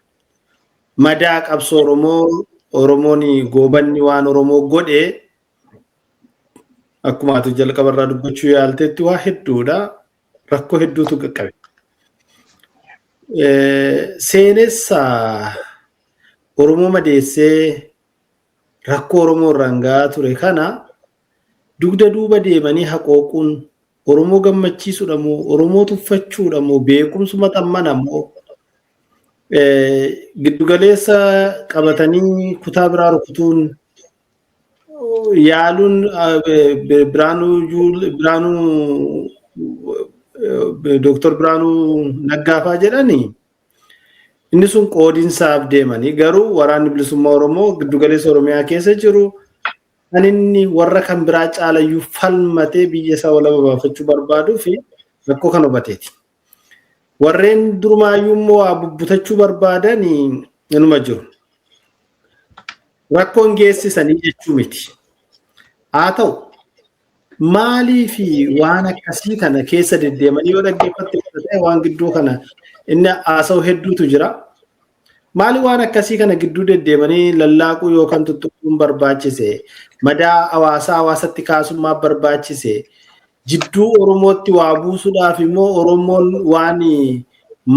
[SPEAKER 1] Madaa qabsoo Oromoo Oromooni goobanni waan Oromoo godhe akkuma ati jalqabarraa dubbachuu yaalteetti waa hedduudha. Rakkoo hedduutu qaqqabe. Seenessa Oromoo madeessee rakkoo Oromoo irraan gahaa ture kana dugda duuba deemanii haqooquun Oromoo gammachiisuudha moo Oromoo tuffachuudha moo beekumsuma xammana moo giddugaleessa qabatanii kutaa biraa rukutuun yaaluun Biraanuu Dr. Biraanuu Naggaafaa jedhanii inni sun qoodinsaaf deemanii garuu waraanni bilisummaa Oromoo giddugaleessa Oromiyaa keessa jiru kan inni warra kan biraa caalayyuu falmatee biyya isaa walaba baafachuu barbaaduu fi rakkoo kan hubateeti. Warreen durumaayyuu immoo waa bubbutachuu barbaadan inuma jiru. Rakkoon geessisanii jechuu miti. Haa ta'u maalii fi waan akkasii kana keessa deddeemanii yoo dhaggeeffatte ta'e waan gidduu kana inni haasa'u hedduutu jira. Maali waan akkasii kana gidduu deddeemanii lallaaquu yookaan tuttuquun barbaachise madaa hawaasatti kaasummaa barbaachise jidduu Oromootti waa buusuudhaaf immoo Oromoon waan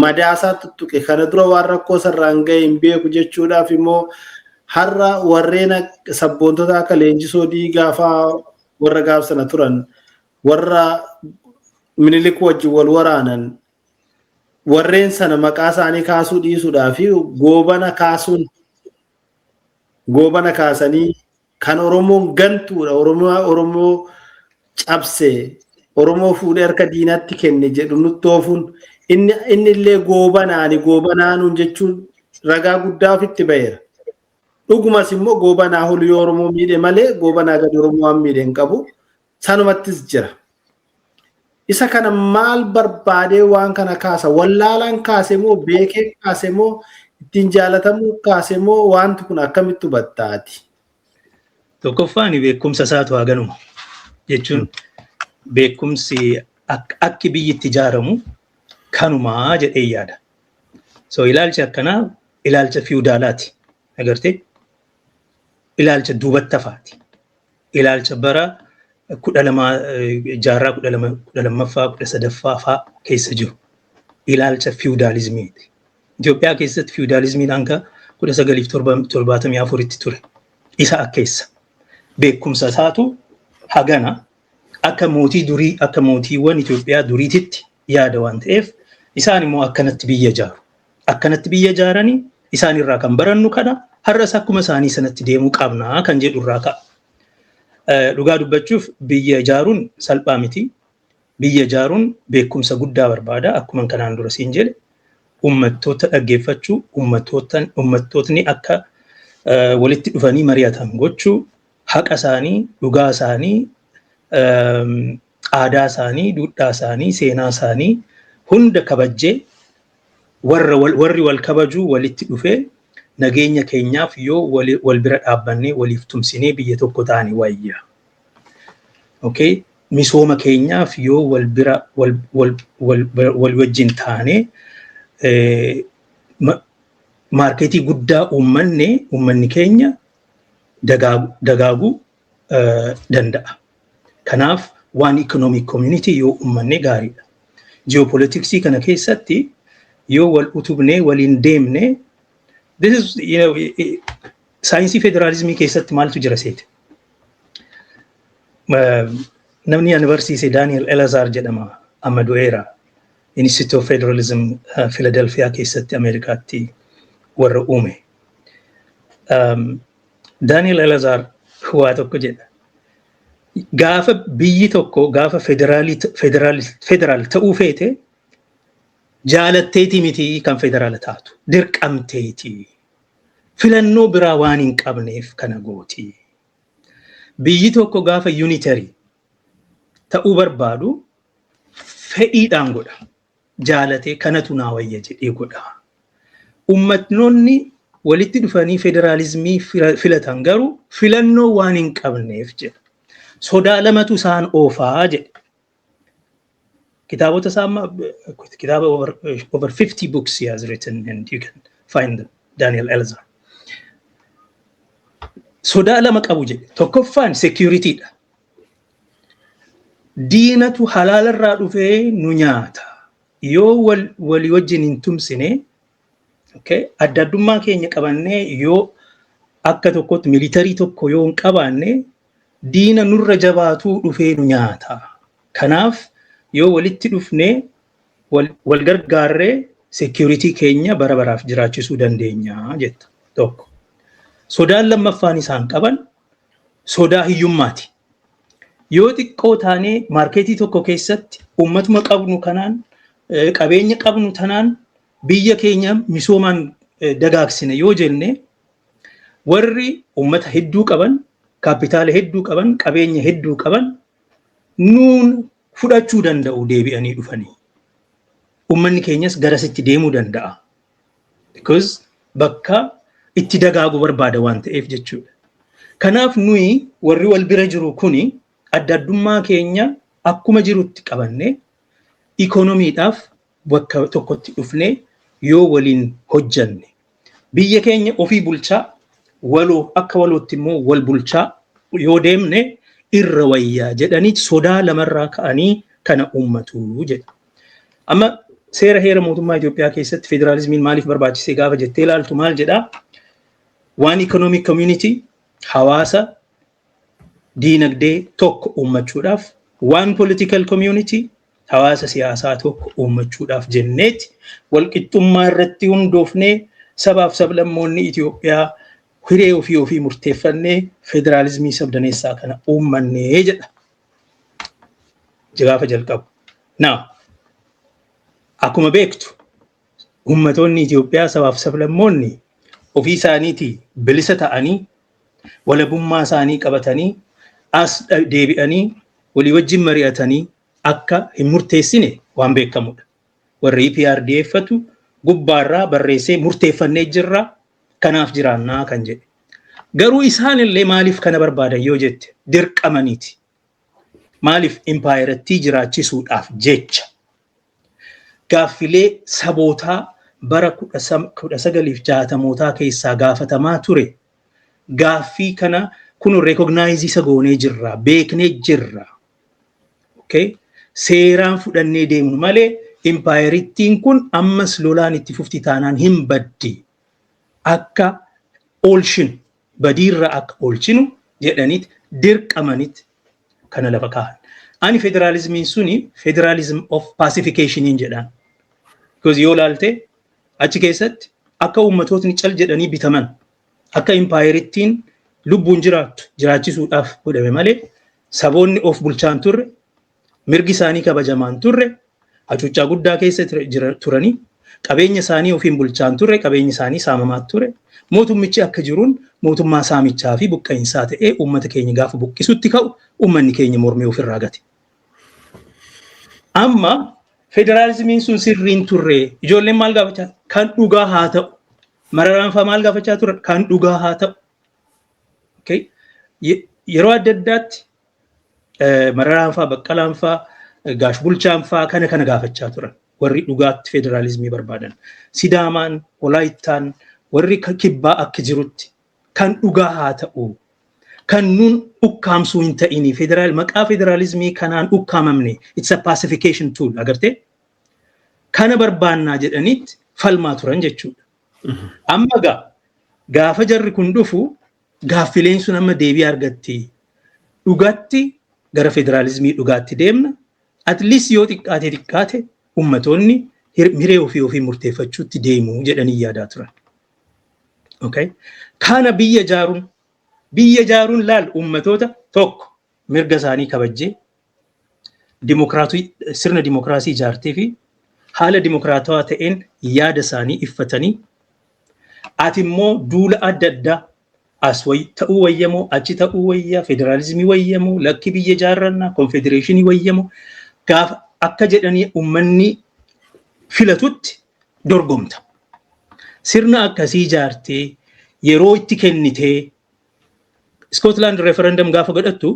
[SPEAKER 1] madaasaa tuttuqe kana dura waan rakkoo sarraan ga'e hin beeku jechuudhaaf immoo har'a warreen sabboontota akka Leenjisoo Diigaa fa'aa warra gaafsana turan warra Minilik wajjin wal waraanan warreen sana maqaa isaanii kaasuu dhiisuudhaaf goobana kaasanii kan Oromoon gantuudha Oromoo cabse Oromoo fuudhee harka diinaatti kenne jedhu nutti oofuun inni illee goobanaanuun jechuun ragaa guddaa ofitti ba'eera. Dhugumas immoo goobanaa huluu Oromoo miidhe malee goobanaa gadi Oromoo waan miidhe hin qabu sanumattis jira. Isa kana maal barbaadee waan kana kaasa wallaalaan kaase moo beekee kaase moo ittiin jaalatamuu kaase moo wanti kun akkamitti hubattaati?
[SPEAKER 2] Tokkoffaan beekumsa isaatu haa ganuma jechuun beekumsi akki biyyitti ijaaramu kanumaa jedhee yaada. So ilaalchi akkanaa ilaalcha fiudaalaati. Agartee? Ilaalcha duubatti hafaati. Ilaalcha bara jaarraa 12ffaa 13ffaa fa'aa keessa jiru. Ilaalcha fiudaalizmiiti. Itoophiyaa keessatti fiudaalizmiin hanga 1974tti ture. Isa akkeessa. Beekumsa isaatu hagana akka mootii durii akka mootiiwwan Itoophiyaa duriititti yaada waan ta'eef isaan immoo akkanatti biyya ijaaru. Akkanatti biyya ijaaranii isaan irraa kan barannu kana har'as akkuma isaanii sanatti deemuu qabnaa kan jedhu irraa ka'a. Dhugaa dubbachuuf biyya ijaaruun salphaa miti. Biyya ijaaruun beekumsa guddaa barbaada. Akkuma kanaan dura siin jedhe uummattoota dhaggeeffachuu, uummattootni akka walitti dhufanii mari'atan gochuu, haqa isaanii, dhugaa isaanii, aadaa isaanii, duudhaa isaanii, seenaa isaanii hunda kabajjee warri wal kabajuu walitti dhufee nageenya keenyaaf yoo wal bira dhaabbannee waliif tumsinee biyya tokko taane wayya. Okay? Misooma keenyaaf yoo wal bira wal wajjin taane maarketii guddaa uummanni keenya dagaaguu danda'a. Kanaaf waan economic community yoo uummanne gaariidha. Geopolitiksii kana keessatti yoo wal utubnee waliin deemne this is saayinsii federalizimii keessatti maaltu jira seete. Namni ani barsiise Daniel Elazar jedhama amma du'eera. Institute of Federalism Philadelphia keessatti Ameerikaatti warra uume. Daniel Elazar waa tokko jedha. Gaafa biyyi tokko gaafa federaal ta'uu feete jaalatteeti miti kan federaala taatu. Dirqamteeti. Filannoo biraa waan hin qabneef kana gooti. Biyyi tokko gaafa unitary ta'uu barbaadu fedhiidhaan godha. Jaalatee kanatu naa wayya jedhee godha. Uummatnoonni walitti dhufanii federaalizimii filatan garuu filannoo waan hin qabneef jedha. Sodaa lamatu isaan oofaa jedhe. Kitaabota kitaaba over 50 books he has written and you can find them. Daniel Elazar. sodaa lama qabu jedhe. Tokkoffaan security dha. Diinatu halaalarraa dhufee nu nyaata. Yoo walii wajjin hin tumsine, okay, adda addummaa keenya qabannee yoo akka tokkotti militarii tokko yoo hin qabaanne diina nurra jabaatuu dhufee nu nyaata. Kanaaf yoo walitti dhufnee wal gargaarree security keenya bara baraaf jiraachisuu dandeenya jetta. Tokko. Sodaan lammaffaan isaan qaban sodaa hiyyummaati. Yoo xiqqoo taanee maarkeetii tokko keessatti ummatuma qabnu kanaan qabeenya qabnu tanaan biyya keenya misoomaan dagaagsine yoo jenne warri ummata hedduu qaban, kaapitaala hedduu qaban, qabeenya hedduu qaban nuun fudhachuu danda'u deebi'anii dhufanii. Ummanni keenyas garasitti deemuu danda'a. Because bakka itti dagaagu barbaada waan ta'eef jechuudha. Kanaaf nuyi warri wal bira jiru kuni adda addummaa keenya akkuma jirutti qabanne ikoonomiidhaaf bakka tokkotti dhufne yoo waliin hojjanne biyya keenya ofii bulchaa waloo akka walootti immoo wal bulchaa yoo deemne irra wayyaa jedhanii sodaa lamarraa ka'anii kana uummatu jedha. Amma seera heera mootummaa Itoophiyaa keessatti federaalizimiin maaliif barbaachisee gaafa jettee ilaaltu maal jedhaa? One economic community hawaasa diinagdee tokko uummachuudhaaf, one political community hawaasa siyaasaa tokko uummachuudhaaf jenneeti walqixxummaa irratti hundoofnee sabaaf sablammoonni Itoophiyaa hiree ofii murteeffannee federaalizimii sabdaneessaa kana uummannee jedha. Gaafa jalqabu. Now, akkuma beektu ummatoonni Itoophiyaa sabaaf sablammoonni ofii isaaniitii bilisa ta'anii walabummaa isaanii qabatanii as deebi'anii walii wajjin mari'atanii akka hin murteessine waan beekamudha. Warri EPRDF'tu gubbaarraa barreessee murteeffannee jirra kanaaf jiraannaa kan jedhe. Garuu isaan illee maaliif kana barbaadan yoo jette dirqamaniiti. Maaliif impaayeratti jiraachisuudhaaf jecha. Gaaffilee sabootaa bara 1960mootaa keessaa gaafatamaa ture. Gaaffii kana kun recognize isa goonee jirra, beeknee jirra. Okay? Seeraan fudhannee deemnu malee impaayerittiin kun ammas lolaan itti fufti taanaan hin baddi. Akka oolchinu, badiirra akka oolchinu jedhaniit dirqamaniit kana lafa kaa'an. Ani federalizimiin suni federalism of pacification jedhaan. Because yoo laalte achi keessatti akka ummatootni cal jedhanii bitaman akka impaayerittiin lubbuun jiraattu jiraachisuudhaaf godhame malee saboonni of bulchaan turre mirgi isaanii kabajamaan turre hacuuccaa guddaa keessa turanii qabeenya isaanii ofiin bulchaan turre qabeenya isaanii saamamaa ture mootummichi akka jiruun mootummaa saamichaa fi buqqa'insaa ta'ee ummata keenya gaafa buqqisutti ka'u ummanni keenya mormee ofirraa gate. Amma federalizimiin sun sirriin turre ijoolleen maal gaafachaa kan dhugaa haa ta'u mararaanfaa maal gaafachaa ture kan dhugaa haa ta'u. Okay? Yeroo adda addaatti mararaanfaa baqqalaanfaa gaash bulchaanfaa kana gaafachaa turan warri dhugaatti federalizimii barbaadan. Sidaamaan Walaayittaan warri kibbaa akka jirutti kan dhugaa haa ta'u kan nuun ukkaamsuu hin ta'ini maqaa federalizimii kanaan ukkaamamne it's a pacification tool agartee kana barbaannaa jedhanitti falmaa turan jechuudha. Amma gaafa jarri kun dhufu gaaffileen sun amma deebii argatti dhugaatti gara federalizimii dhugaatti deemna at least yoo xiqqaate ummatoonni hiree ofii murteeffachuutti deemu jedhanii yaadaa turan. Okay? Kana biyya jaaruun laal ummatoota tokko mirga isaanii kabajjee sirna dimokiraasii ijaartee fi haala dimokiraatawaa ta'een yaada isaanii iffatanii ati immoo duula adda addaa as ta'uu wayyamoo achi ta'uu wayyaa federalizimii wayyamoo lakki biyya jaarrannaa konfedereeshinii wayyamoo gaafa akka jedhanii ummanni filatutti dorgomta. Sirna akkasii ijaartee yeroo itti kennitee Scotland referendum gaafa godhattu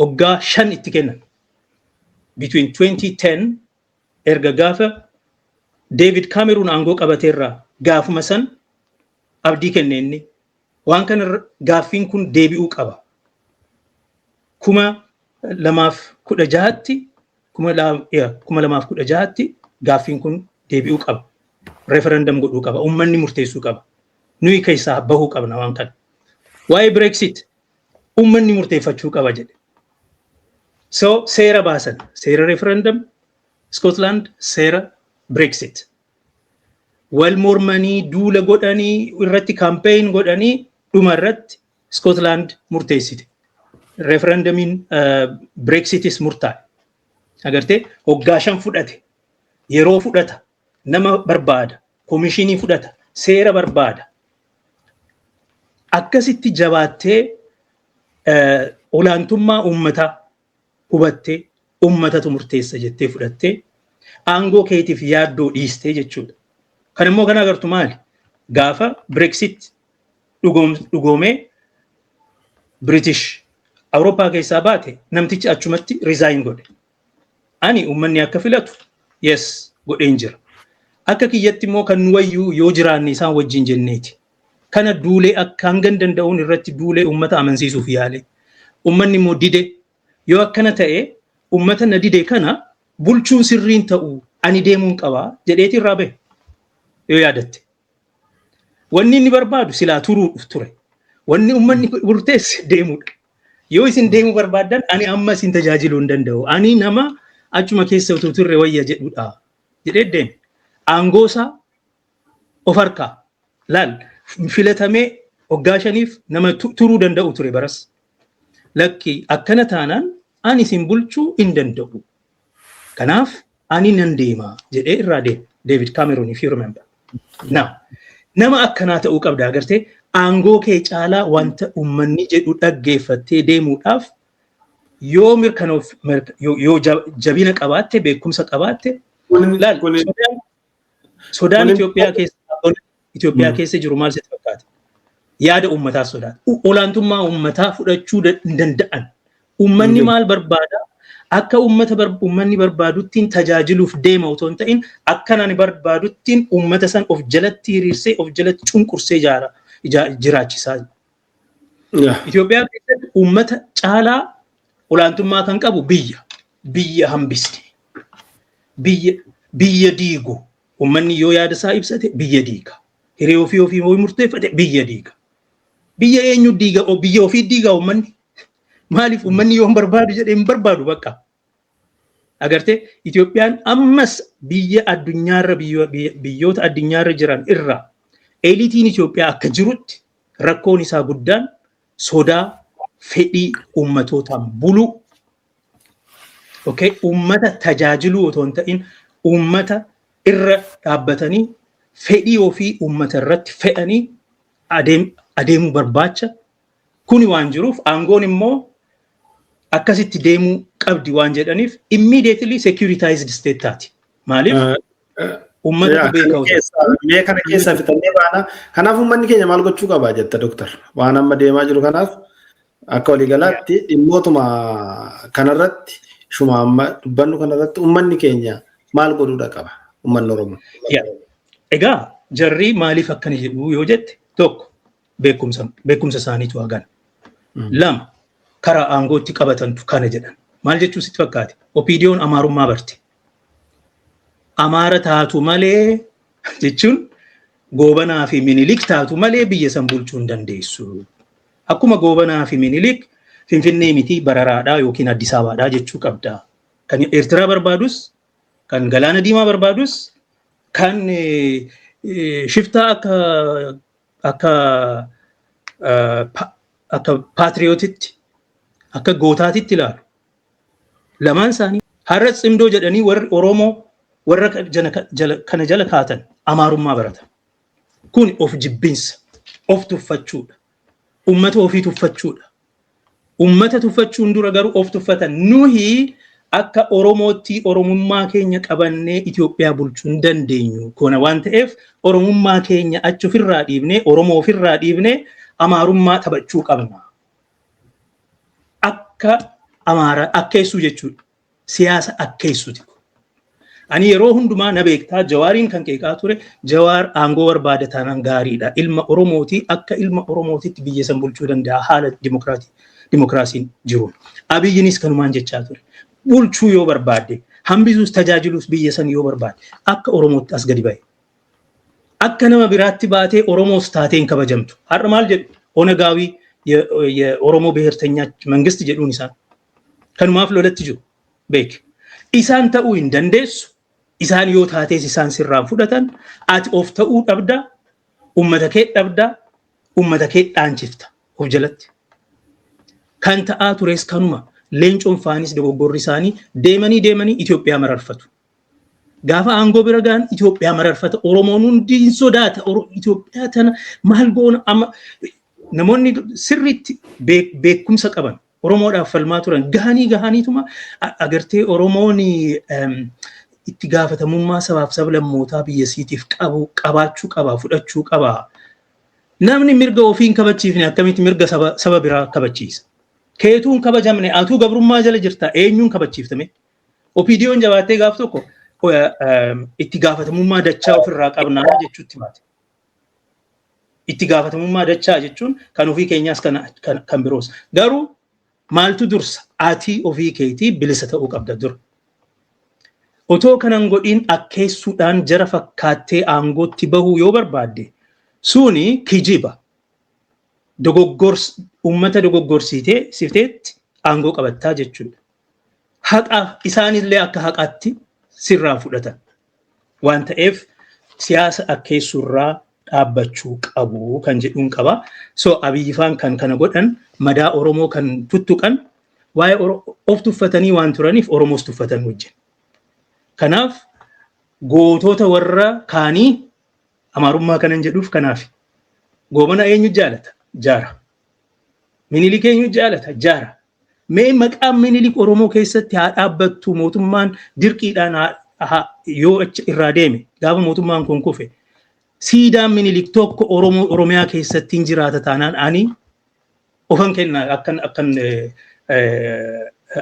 [SPEAKER 2] waggaa 5 itti kennan. Between 2010 erga gaafa David Cameron aangoo qabateerraa gaafuma san abdii kenneenni Waan kana gaaffiin kun deebi'uu qaba. 2016tti gaaffiin kun deebi'uu qaba. Referendum godhuu qaba. Uummanni murteessuu qaba. Nuyi keessaa bahuu qabna waan kana. Waa'ee Brexit uummanni murteeffachuu qaba jedhe. So seera baasan. Seera referendum Scotland, seera Brexit. Wal mormanii duula godhanii irratti campaign godhanii dhuma irratti Scotland murteessite. Referendumiin Brexitis murtaa'e. Agartee waggaa 5 fudhate. Yeroo fudhata. Nama barbaada. Komishinii fudhata. Seera barbaada. Akkasitti jabaattee olaantummaa uummataa hubattee uummatatu murteessa jettee fudhattee aangoo keetiif yaaddoo dhiistee jechuudha. Kan immoo kan agartu maali? Gaafa Brexit dhugoomee British Awurooppaa keessaa baate namtichi achumatti resign godhe. Ani uummanni akka filatu yes godheen jira. Akka kiyyatti immoo kan wayyuu yoo jiraanne isaan wajjin jenneeti. Kana duulee akka hangan danda'uun irratti duulee uummata amansiisuuf yaale. Uummanni immoo dide yoo akkana ta'e uummata na dide kana bulchuun sirriin ta'u ani deemuun qabaa jedheeti irraa bahe. Yoo yaadatte. Wanni inni barbaadu silaa turuudhuuf ture. Wanni uummanni murteesse deemuudha. Yoo isin deemuu barbaadan ani amma isin tajaajiluu hin danda'u. Ani nama achuma keessa utuu turre wayya jedhudha. Jedhee deeme. Aangoosaa of harkaa. Laal filatamee waggaa 5 nama turuu danda'u ture baras. Lakki akkana taanaan ani isin bulchuu hin danda'u. Kanaaf ani nan deema jedhee irraa deeme. David Cameron, if you remember. Now, nama akkanaa ta'uu qabda agartee aangoo kee caalaa wanta uummanni jedhu dhaggeeffattee deemuudhaaf yoo mirkanoof yoo jabina qabaatte beekumsa qabaatte laal sodaan Itoophiyaa keessa jiru maal sitti fakkaata? Yaada uummataa sodaata. Olaantummaa uummataa fudhachuu hin danda'an. Uummanni maal barbaada? Akka uummanni barbaaduttiin tajaajiluuf deema otoo hin ta'in akka nani barbaaduttiin uummata san of jalatti hiriirsee of jalatti cunqursee jiraachisaa. Itoophiyaa keessatti uummata caalaa olaantummaa kan qabu biyya hambiste. Biyya diigu. Uummanni yoo yaada isaa ibsate biyya diiga. Hiree ofii murteeffate biyya diiga. Biyya eenyu diiga? Biyya ofii diiga uummanni. Maaliif uummanni yoo barbaadu jedhee hin barbaadu bakka. Agartee Itoophiyaan ammas biyya addunyaarra biyyoota addunyaarra jiran irraa eliitiin Itoophiyaa akka jirutti rakkoon isaa guddaan sodaa fedhii uummatootaan buluu. Okay, uummata tajaajiluu otoo hin ta'in uummata irra dhaabbatanii fedhii ofii uummata irratti fe'anii adeemuu barbaacha. Kuni waan jiruuf aangoon immoo akkasitti deemuu qabdi waan jedhaniif immediately securitized state taati. Maaliif? Uummata
[SPEAKER 1] mee kana keessa fitannee baana. Kanaaf uummanni keenya maal gochuu qaba jetta doktor? Waan amma deemaa jiru kanaaf akka waliigalaatti dhimmootuma kanarratti shuma amma dubbannu kanarratti uummanni keenya maal godhuudha qaba? Uummanni Oromoo.
[SPEAKER 2] Egaa jarri maaliif akkana jedhu yoo jette tokko beekumsa isaaniitu hagan. Lama karaa aangootti qabatantu kana jedhan. Maal jechuu sitti fakkaate? Opiidiyoon amaarummaa barte. Amaara taatu malee jechuun Goobanaa fi Minilik taatu malee biyya san bulchuu hin dandeessu. Akkuma Goobanaa fi Minilik Finfinnee miti Bararaadhaa yookiin Addis Ababaadhaa jechuu qabda. Kan Eertiraa barbaadus, kan Galaana Diimaa barbaadus, kan shiftaa akka paatriyootitti, akka gootaatitti ilaalu. Lamaan isaanii har'a cimdoo jedhanii warri Oromoo warra kana jala kaatan amaarummaa baratan. Kun of jibbinsa, of tuffachuudha. Uummata ofii tuffachuudha. Uummata tuffachuun dura garuu of tuffatan. Nuyi akka Oromootti Oromummaa keenya qabannee Itoophiyaa bulchuu hin dandeenyu. Kana waan ta'eef Oromummaa keenya achi ofirraa dhiibnee Oromoo ofirraa dhiibnee amaarummaa taphachuu qabna. Akka amaaraa akkeessuu jechuudha. Siyaasa akkeessuuti. Ani yeroo hundumaa na beektaa Jawaariin kan qeeqaa ture Jawaar aangoo barbaada taanaan gaariidha. Ilma Oromooti akka ilma Oromootitti biyya san bulchuu danda'a haala dimokiraasiin jiruun. Abiyyinis kanumaan jechaa ture. Bulchuu yoo barbaadde hambisuus tajaajiluus biyya san yoo barbaadde akka Oromootti as gadi ba'e. Akka nama biraatti baatee Oromoos taateen kabajamtu. Har'a maal jedhu Onagaawii የኦሮሞ ብሔርተኛ መንግስት jedhuun isaan kanumaaf lolatti jiru beek isaan ta'uu hin dandeessu isaan yoo taatees isaan sirraan fudhatan ati of ta'uu dhabda ummata kee dhabda ummata kee dhaanchifta of jalatti kan ta'aa tures kanuma leencoon faanis dogoggorri isaanii deemanii Itoophiyaa mararfatu gaafa aangoo bira gaan Itoophiyaa mararfata Oromoon hundi hin sodaata Itoophiyaa tana maal goona amma namoonni sirriitti beekumsa qaban Oromoodhaaf falmaa turan gahaniituma agartee Oromoon itti gaafatamummaa sabaaf sablammootaa biyya isiitiif qabaachuu qaba fudhachuu qaba. Namni mirga ofiin kabachiifne akkamitti mirga saba biraa kabachiisa? Keetuun kabajamne atuu gabrummaa jala jirta eenyuun kabachiiftame? OPDO'n jabaattee gaaf tokko itti gaafatamummaa dachaa ofirraa qabnaa jechuutti baate. Itti gaafatamummaa dachaa jechuun kan ofii keenyaas kan biroos. Garuu maaltu dursa ati ofii keetii bilisa ta'uu qabda dura. Otoo kanan godhiin akkeessuudhaan jara fakkaattee aangootti bahuu yoo barbaadde suni kijiba. Ummata dogoggorsiifteetti aangoo qabattaa jechuudha. Haqa isaanillee akka haqaatti sirraan fudhatan. Waan ta'eef siyaasa akkeessuurraa dhaabbachuu qabu kan jedhuun qaba. So Abiyyifaan kan kana godhan madaa Oromoo kan tuttuqan waa'ee of tuffatanii waan turaniif Oromoos tuffatan wajjin. Kanaaf gootota warra kaanii Amaarummaa kanan jedhuuf kanaaf goobana eenyu jaalata? Jaara. Minilik eenyu jaalata? Jaara. Mee maqaan Minilik Oromoo keessatti haa dhaabbattu mootummaan dirqiidhaan yoo irraa deeme gaafa mootummaan kun kufe siidaan Minilik tokko Oromiyaa keessatti hin jiraata taanaan ani ofan kennaa akkan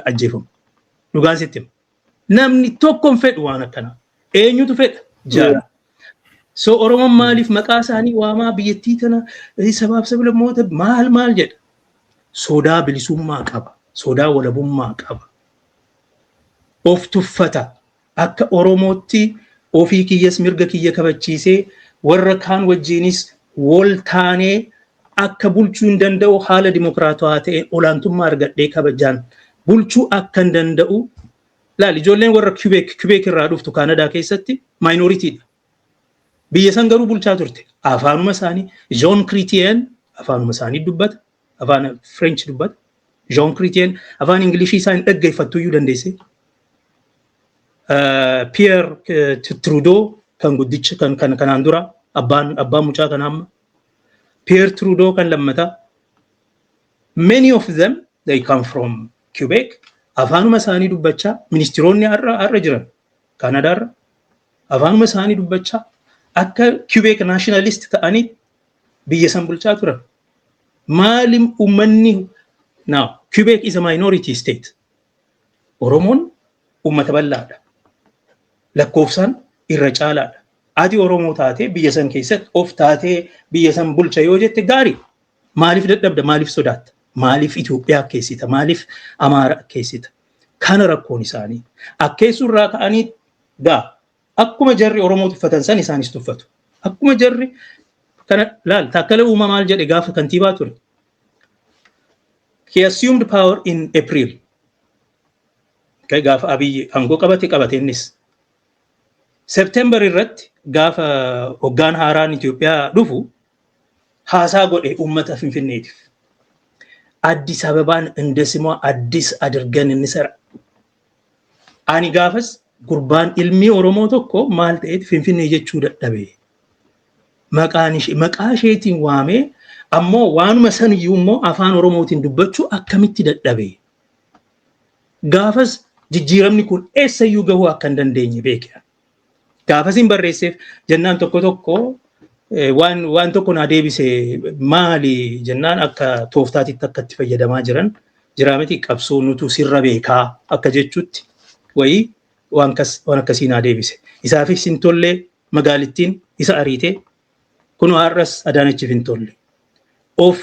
[SPEAKER 2] ajjeefamu. Dhugaan sitti namni tokkoon fedhu waan akkanaa. Eenyutu fedha? Jaara. So Oromoon maaliif maqaa isaanii waamaa biyyattii tana sabaaf sablammoota maal jedha? Sodaa bilisummaa qaba. Sodaa walabummaa qaba. Of tuffata. Akka Oromootti ofii kiyyas mirga kiyya kabachiisee warra kaan wajjinis wal taanee akka bulchuu hin danda'u haala dimokiraatawaa ta'een olaantummaa argadhee kabajaan bulchuu akka hin danda'u laal ijoolleen warra Quebec irraa dhuftu Kaanadaa keessatti minoritiidha. Biyya san garuu bulchaa turte. Afaanuma isaanii Jean Chrétien afaanuma isaanii dubbata. Afaan French dubbata. Jean Chrétien afaan Ingilishii isaan dhaggeeffattuu iyyuu dandeesse. Pierre Trudeau kan guddicha kanaan dura abbaan mucaa kan amma Pierre Trudeau kan lammata. Many of them they come from Quebec. Afaanuma isaanii dubbachaa ministeeronni har'a jiran Kaanadaarra afaanuma isaanii dubbachaa akka Quebec nationalist ta'anii biyya san bulchaa turan. Maalim ummanni now Quebec is a minority state. Oromoon ummata bal'aadha. Lakkoofsaan irra caalaadha. Ati Oromoo taatee biyya san keessatti of taatee biyya san bulcha yoo jette gaarii. Maaliif dadhabda? Maaliif sodaatta? Maaliif Itoophiyaa keessita? Maaliif Amaara keessita? Kana rakkoon isaanii. Akkeessuurraa ka'anii akkuma jarri Oromoo tuffatan san isaanis tuffatu. Akkuma jarri kana laal Taakkalee Uumaa maal jedhe gaafa kantiibaa ture. He assumed power in April. Gaafa Abiyyi aangoo qabate innis. September irratti gaafa hoggaan haaraan Itoophiyaa dhufu haasaa godhe uummata Finfinneetiif. Addis Ababaan እንደስሟ አዲስ አድርገን እንሰራ. Ani gaafas gurbaan ilmi Oromoo tokko maal ta'eeti Finfinnee jechuu dadhabe. Maqaa isheetiin waamee ammoo waanuma saniyyuu immoo afaan Oromootiin dubbachuu akkamitti dadhabe. Gaafas jijjiiramni kun eessayyuu gahuu akka hin dandeenye beekna. Gaafas hin barreesseef jennaan tokko waan tokko naa deebise maali jennaan akka tooftaatitti akka itti fayyadamaa jiran jiraameti qabsoo nutu sirra beekaa akka jechuutti wayii waan akkasii naa deebise. Isaafis hin tolle magaalittiin isa ariite kun har'as Adaanechiif hin tolle. Of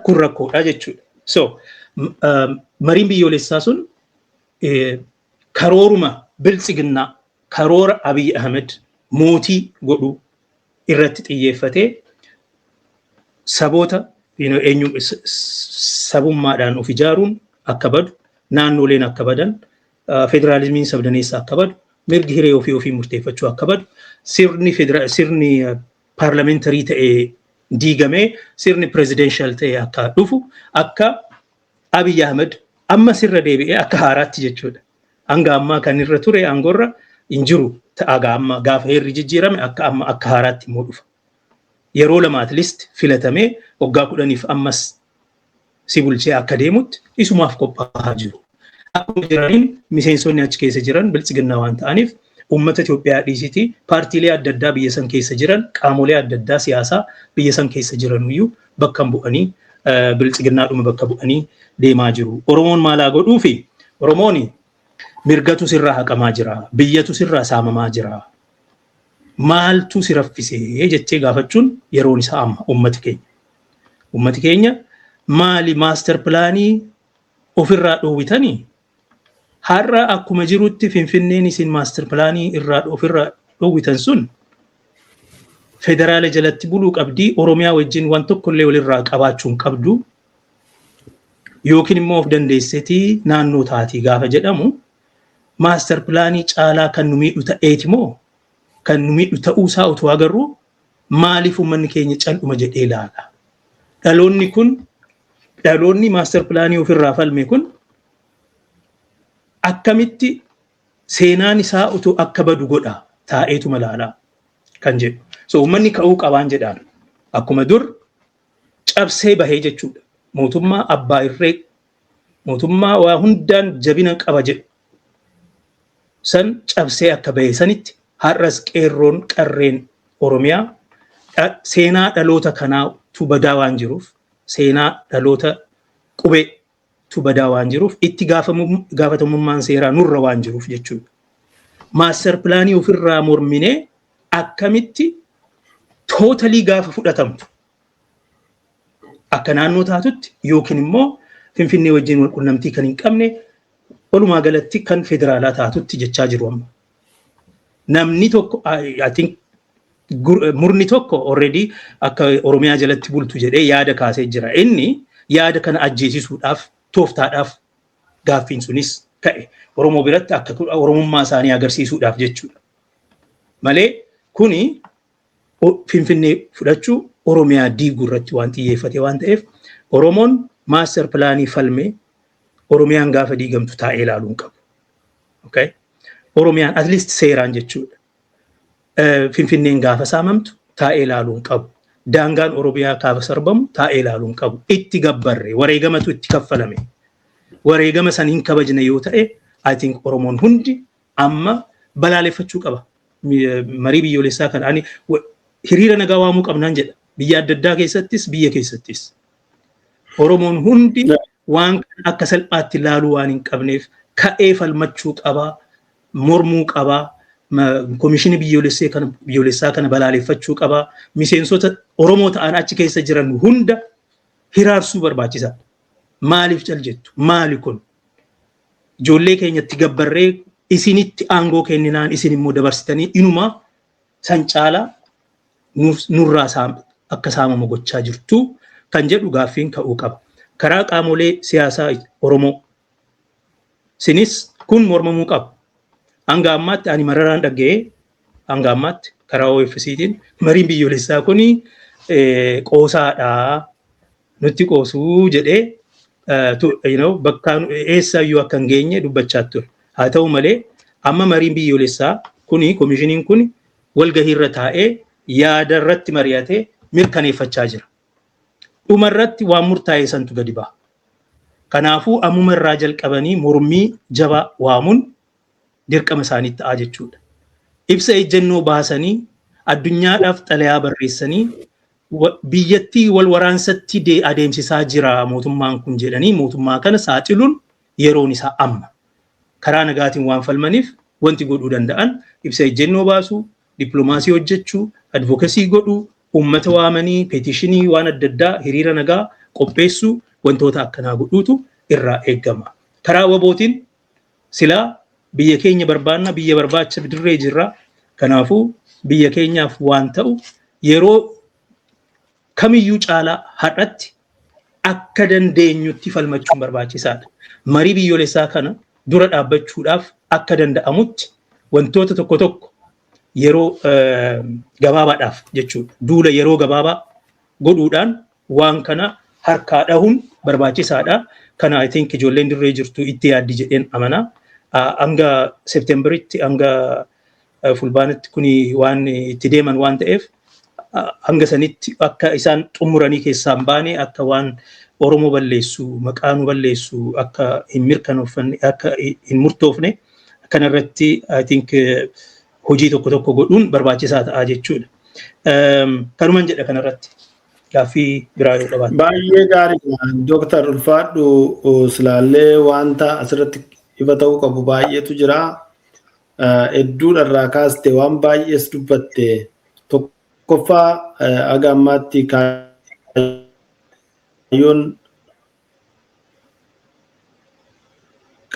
[SPEAKER 2] kun rakkoodha jechuudha. So mariin biyyoolessaa sun karooruma biltsiginnaa karoora Abiy Ahmed mootii godhu irratti xiyyeeffatee saboota sabummaadhaan of ijaaruun akka badu, naannoleen akka badan, federaalizimiin sabdaneessa akka badu, mirgi hiree ofii murteeffachuu akka badu, sirni paarlamentarii ta'ee diigamee sirni presidential ta'ee akka dhufu akka Abiy Ahmed amma sirra deebi'ee akka haaraatti jechuudha. Hanga ammaa kan irra ture aangorra hin jiru ta'agaa amma gaafa heerri jijjiirame akka haaraatti immoo dhufa. Yeroo lama at least filatamee waggaa 10 ammas si bulchee akka deemutti isumaaf qophaa'aa jiru. Akkuma jiraniin miseensonni achi keessa jiran biltsiginnaa waan ta'aniif uummata Itoophiyaa dhiisitii paartiilee adda addaa biyya san keessa jiran qaamolee adda addaa siyaasaa biyya san keessa jiraniyyuu bakka bu'anii biltsiginnaadhuma bakka bu'anii deemaa jiru. Oromoon maalaa godhuu fi Oromoon mirgatu sirraa haqamaa jira, biyyatu sirraa saamamaa jira. Maaltu si raffisee jechee gaafachuun yeroon isaa amma uummati keenya. Uummati keenya maali maaster pilaanii ofirraa dhoowwitanii? Har'a akkuma jirutti Finfinneen isin maaster pilaanii ofirraa dhoowwitan sun federaala jalatti buluu qabdii, Oromiyaa wajjin waan tokkollee walirraa qabaachuun qabdu yookiin immoo of dandeessetii naannoo taatii gaafa jedhamu maaster pilaanii caalaa kan nu miidhu ta'eeti moo kan nu miidhu ta'uusaa otoo agarru maaliif uummanni keenya cal'uma jedhee ilaala? Dhaloonni maaster pilaanii ofirraa falme kun akkamitti seenaan isaa otoo akka badu godha taa'eetuma ilaalaa kan jedhu. So uummanni ka'uu qabaan jedhaan akkuma dur cabsee bahee jechuudha. Mootummaa abbaa irree mootummaa waa hundaan jabina qaba jedhu san cabsee akka bahee sanitti har'as qeerroon qarreen Oromiyaa seenaa dhaloota kanaa tubadaa waan jiruuf seenaa dhaloota qubee tubadaa waan jiruuf itti gaafatamummaan seeraa nurra waan jiruuf jechuudha. Maaster pilaanii ofirraa morminee akkamitti tootalii gaafa fudhatamtu akka naannoo taatutti yookiin immoo Finfinnee wajjin wal qunnamtii kan hin qabne walumaa galatti kan federaalaa taatutti jechaa jiru amma. Namni tokko I think murni tokko already akka Oromiyaa jalatti bultu jedhee yaada kaasee jira. Inni yaada kana ajjeesisuudhaaf tooftaadhaaf gaaffiin sunis ka'e. Oromoo biratti akka Oromummaa isaanii agarsiisuudhaaf jechuudha. Malee kuni Finfinnee fudhachuu Oromiyaa diiguu irratti waan xiyyeeffate waan ta'eef Oromoon maaster pilaanii falmee Oromiyaan gaafa diigamtu taa'ee ilaaluun qabu. Okay? Oromiyaan at least seeraan jechuudha. Finfinneen gaafa saamamtu taa'ee ilaaluun qabu. Daangaan Oromiyaa gaafa sarbamu taa'ee ilaaluun qabu. Itti gabbarre wareegamatu itti kaffalame. Wareegama saniin kabajne yoo ta'e I think Oromoon hundi amma balaaleffachuu qaba. Marii biyyoolessaa kan ani hiriira nagaa waamuu qabnaan jedha. Biyya adda addaa keessattis biyya keessattis. Oromoon hundi waan akka salphaatti ilaaluu waan hin qabneef ka'ee falmachuu qabaa, mormuu qabaa, komishinii biyyoolessaa kana balaaleffachuu qabaa, miseensota Oromoo ta'an achi keessa jiran hunda hiraarsuu barbaachisaadha. Maaliif cal jettu? Maali kun? Ijoollee keenyatti gabbarree isinitti aangoo kenninaan isin immoo dabarsitanii inuma san caalaa nurraa akka saamamu gochaa jirtu kan jedhu gaaffiin ka'uu qaba. Karaa qaamolee siyaasaa Oromoo sinis kun mormamuu qaba. Hanga ammaatti ani mararaan dhaga'ee hanga ammaatti karaa OFC'tiin mariin biyyoolessaa kuni qoosaadhaa nutti qoosuu jedhee bakka eessayyuu akka hin geenye dubbachaa ture. Haa ta'u malee amma mariin biyyoolessaa kuni komishiniin kun walgahii irra taa'ee yaada irratti mari'atee mirkaneeffachaa jira. Dhuma irratti waan murtaa'e santu gadi ba'a. Kanaafuu ammuma irraa jalqabanii mormii jabaa waamuun dirqama isaanii ta'a jechuudha. Ibsa ejjennoo baasanii addunyaadhaaf xalayaa barreessanii biyyattii wal waraansatti adeemsisaa jira mootummaan kun jedhanii mootummaa kana saaxiluun yeroon isaa amma. karaa nagaatiin waan falmaniif wanti godhuu danda'an ibsa ejjennoo baasuu, dippiloomaasii hojjechuu, advookasii godhuu, uummata waamanii peetishinii waan adda addaa hiriira nagaa qopheessuu wantoota akkanaa godhuutu irraa eegama. Karaa wabootiin silaa biyya keenya barbaanna biyya barbaacha dirree jirra. Kanaafuu biyya keenyaaf waan ta'u yeroo kamiyyuu caalaa har'atti akka dandeenyutti falmachuun barbaachisaadha. Marii biyyoolessaa kana dura dhaabbachuudhaaf akka danda'amutti wantoota tokko yeroo gabaabaadhaaf jechuudha. Duula yeroo gabaabaa godhuudhaan waan kana harkaa dhahuun barbaachisaadha. Kana I think ijoolleen dirree jirtu itti yaaddi jedheen amanaa. Hanga Seepteemberitti hanga fulbaanatti kuni waan itti deeman waan ta'eef hanga sanitti akka isaan xumuranii keessaan baane akka waan Oromoo balleessu maqaa nu balleessu akka hin mirkanoofne akka hin murtoofne kanarratti I think hojii tokko godhuun barbaachisaa ta'a jechuudha. Kanuman jedha kanarratti gaaffii biraa yoo qabaate.
[SPEAKER 1] Baay'ee gaarii Dooktar Ulfaadhu silaallee wanta asirratti ifa ta'uu qabu baay'eetu jira. Hedduudharraa kaaste waan baay'ees dubbatte tokkoffaa aga ammaatti kaayyoon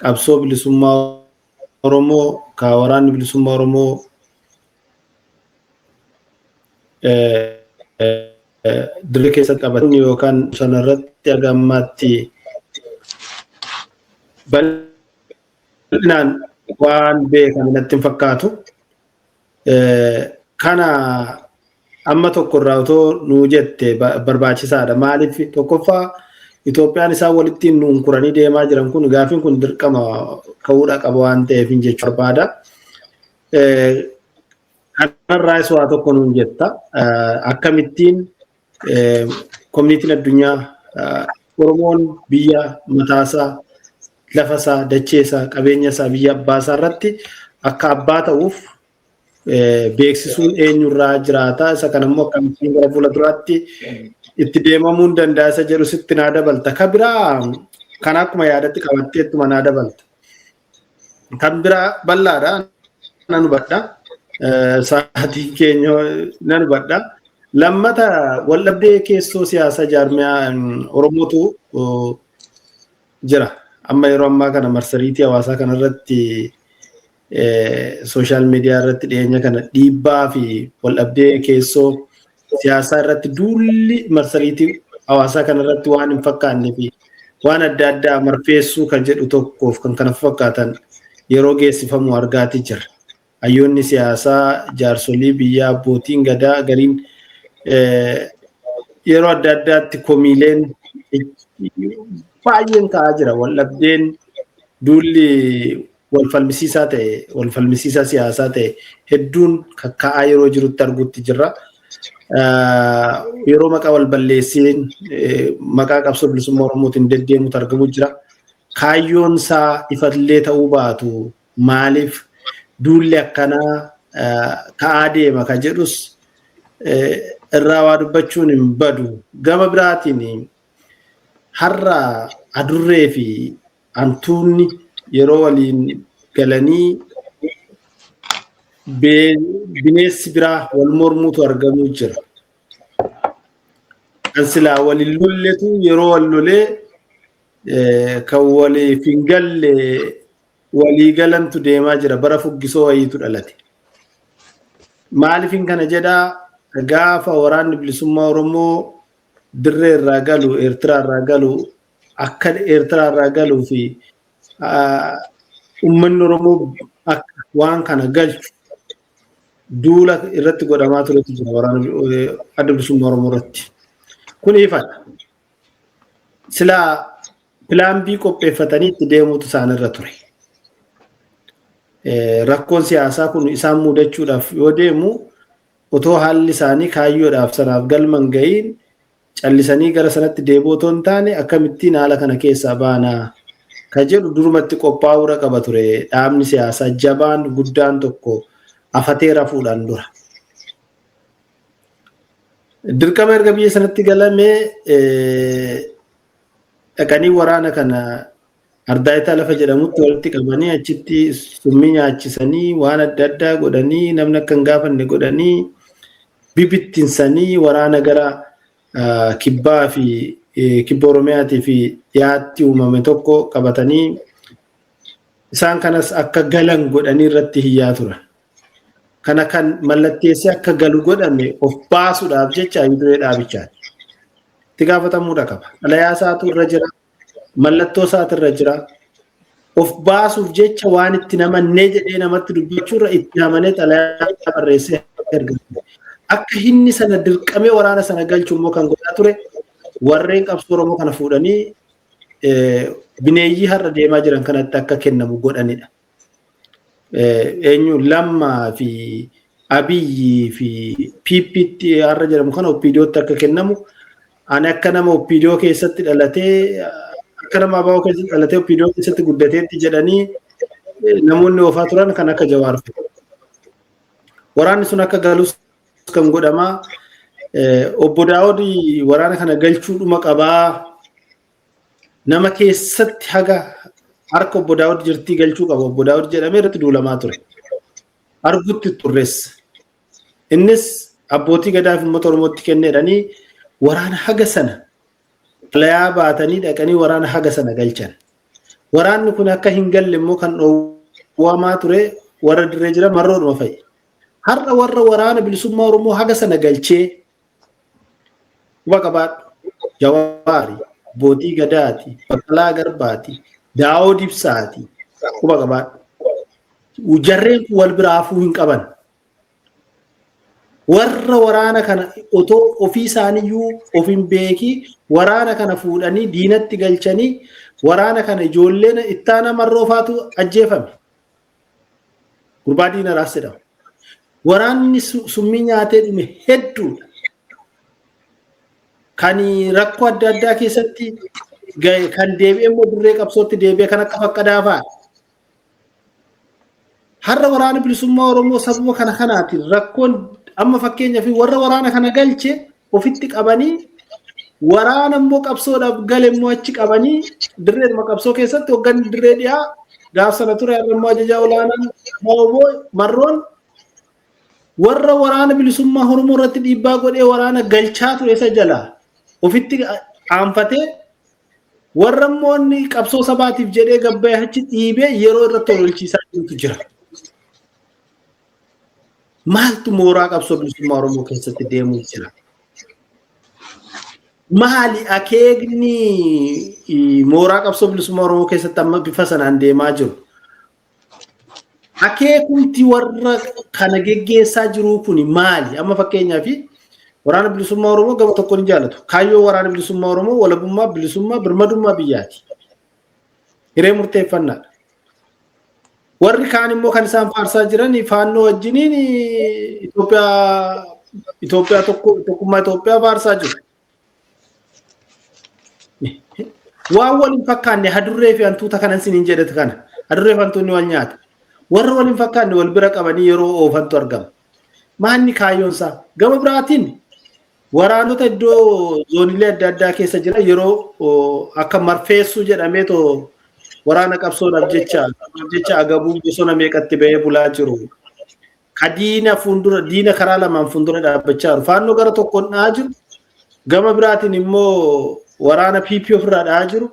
[SPEAKER 1] qabsoo bilisummaa Oromoo waraanni bilisummaa Oromoo dirree keessatti qabatan yookaan sanarratti aga ammaatti bal'inaan waan beekamu natti hin fakkaatu. Kana amma tokkorraa otoo nuu jette barbaachisaadha. Maaliif tokkoffaa Itoophiyaan isaan walitti nuunkuranii deemaa jiran kun gaafiin kun dirqama ka'uudha qaba waan ta'eef jechuu barbaada. Kanarraa isa waa tokko nuun jetta. Akkamittiin koominiitiin addunyaa Oromoon biyya mataasaa lafasaa dacheesaa qabeenyasaa biyya abbaasaa irratti akka abbaa ta'uuf beeksisuun eenyurraa jiraata. Isa kanammoo akkamittiin gara fuulduraatti itti deemamuun danda'a isa jedhu sitti naa dabalta. Kan biraa kan akkuma yaadatti qabatteettuma naa dabalta. Kan biraa bal'aadha nan hubadha. Sa'aatiin keenya nan hubadha. Lammata waldhabdee keessoo siyaasa jaarmiyaa Oromootu jira. Amma yeroo ammaa kana marsariitii hawaasaa kanarratti sooshaal miidiyaa irratti dhiyeenya kana dhiibbaa fi waldhabdee keessoo siyaasaa irratti duulli marsariitii hawaasaa kanarratti waan hin fakkaannee fi waan adda addaa marfeessuu kan jedhu tokkoof kan kana fakkaatan yeroo geessifamu argaatii jira. Hayyoonni siyaasaa jaarsolii biyyaa abbootiin gadaa gariin yeroo adda addaatti komiileen baay'een ka'aa jira. Waldhabdeen duulli walfalmisiisaa siyaasaa ta'e hedduun ka'aa yeroo jirutti arguutti jirra. Yeroo maqaa wal balleessiin maqaa qabsoo bilisummaa Oromootiin deddeemutu argamu jira. Kaayyoon isaa ifallee ta'uu baatu maaliif duulli akkanaa ka'aa deema kan jedhus irraa waa dubbachuun hin badu. Gama biraatiin har'a adurree fi hantuunni yeroo waliin galanii bineensi biraa wal mormuutu argamuu jira. Kan silaa waliin lolletu yeroo wal lolee kan waliif hin galle walii galantu deemaa jira. Bara fuggisoo wayiitu dhalate. Maaliifin kana jedhaa gaafa waraanni bilisummaa Oromoo dirree irraa galu Eertiraa irraa galu akka Eertiraa irraa galuu fi uummanni Oromoo waan kana galchu duula irratti godhamaa turetu jira waraana adda bilisummaa Oromoo irratti. Kun ifadha. Silaa pilaan bii qopheeffatanii itti deemuutu isaan irra ture. Rakkoon siyaasaa kun isaan mudachuudhaaf yoo deemu otoo haalli isaanii kaayyoodhaaf sanaaf galman ga'iin callisanii gara sanatti deebi'uu otoo hin taane akkamittiin haala kana keessaa baanaa kan jedhu durumatti qophaa'uudha qaba ture. Dhaabni siyaasaa jabaan guddaan tokko afatee rafuudhaan dura. Dirqama erga biyya sanatti galamee dhaqanii waraana kana Ardaayitaa lafa jedhamutti walitti qabanii achitti summii nyaachisanii waan adda addaa godhanii namni akka hin gaafanne godhanii bibittinsanii waraana gara kibbaa fi kibba Oromiyaatii fi dhiyaatti uumame tokko qabatanii isaan kanas akka galan godhanii irratti hiyyaa turan. Kana kan mallatteessee akka galu godhame of baasuudhaaf jecha Iduree dhaabichaati. Itti gaafatamuudha qaba. Xalayaa isaatu irra jira. Mallattoo isaatu irra jira. Of baasuuf jecha waan itti namannee jedhee namatti dubbachuurra itti amanee xalayaa barreessee ergate. Akka inni sana dirqamee waraana sana galchu immoo kan godhaa ture warreen qabsoo Oromoo kana fuudhanii bineeyyii har'a deemaa jiran kanatti akka kennamu godhanidha. Eenyu Lammaa fi Abiyyi fi PPT har'a jedhamu kana OPDOtti akka kennamu ani akka nama OPDO keessatti dhalatee akka nama ABO keessatti dhalatee OPDO keessatti guddateetti jedhanii namoonni oofaa turan kan akka Jawaar fa'a. Waraanni sun akka galus kan godhamaa obbo Daawud waraana kana galchuudhuma qabaa nama keessatti haga harka obbo Daawud jirtii galchuu qaba. Obbo Daawud jedhamee irratti duulamaa ture. Argutti turreessa. Innis abbootii gadaa fi uummata Oromootti kenneedhanii waraana haga sana xalayaa baatanii dhaqanii waraana haga sana galchan. Waraanni kun akka hin galle immoo kan dhoowwamaa ture warra dirree jira marroodhuma fa'i. Har'a warra waraana bilisummaa Oromoo haga sana galchee quba qabaadhu Jawaari, abbootii gadaati, Baqqalaa Garbaati, Daawud Ibsaati quba qabaadhu. Jarreen kun wal biraa hafuu hin qaban. Warra waraana kana otoo ofii isaaniiyyuu of hin beeki waraana kana fuudhanii diinatti galchanii waraana kana ijoolleen ittaana marroofaatu ajjeefame. Gurbaa diina raassedha. Waraanni summii nyaatee dhume hedduudha. Kan rakkoo adda addaa keessatti kan deebi'ee immoo dirree qabsootti deebi'ee kan akka Faqqadaa fa'a. Har'a waraana bilisummaa Oromoo sababa kana kanaatiin rakkoon amma fakkeenyaaf warra waraana kana galche ofitti qabanii waraana immoo qabsoodhaaf gale immoo achi qabanii dirreedhuma qabsoo keessatti hogganni dirree dhiyaa gaaf sana ture har'a immoo ajajaa olaanaan Maoboo Marroon warra waraana bilisummaa Oromoo irratti dhiibbaa godhee waraana galchaa ture isa jalaa ofitti aanfatee warra immoo inni qabsoo sabaatiif jedhee gabbee achi dhiibee yeroo irratti ololchiisaa jirutu jira. Maaltu mooraa qabsoo bilisummaa Oromoo keessatti deemuu jira? Maali akeekni mooraa qabsoo bilisummaa Oromoo keessatti amma bifa sanaan deemaa jiru? Akeekumti warra kana geggeessaa jiru kuni maali? Amma fakkeenyaaf waraana bilisummaa Oromoo gama tokko ni jaalatu. Kaayyoo waraana bilisummaa Oromoo walabummaa, bilisummaa, birmadummaa biyyaati. Hiree murteeffannaadha. Warri kaan immoo kan isaan faarsaa jiran faannoo wajjiniin Itoophiyaa tokkummaa Itoophiyaa faarsaa jiru. Waan waliin fakkaanne hadurree fi hantuuta kanan siniin jedhate kana. Hadurree fi hantuunni wal nyaata. Warra waliin fakkaanne wal bira qabanii yeroo oofantu argama. Maanni kaayyoonsaa? Gama biraatiin waraanota iddoo zoonilee adda addaa keessa jiran yeroo akka marfeessuu jedhamee too waraana qabsoodhaaf jecha agabuu bosona meeqatti ba'ee bulaa jiru. Kadiina fuuldura diina karaa lamaan fuuldura dhaabbachaa jiru. Faannoo gara tokkoon dha'aa jiru. Gama biraatiin immoo waraana PP ofirraa dha'aa jiru.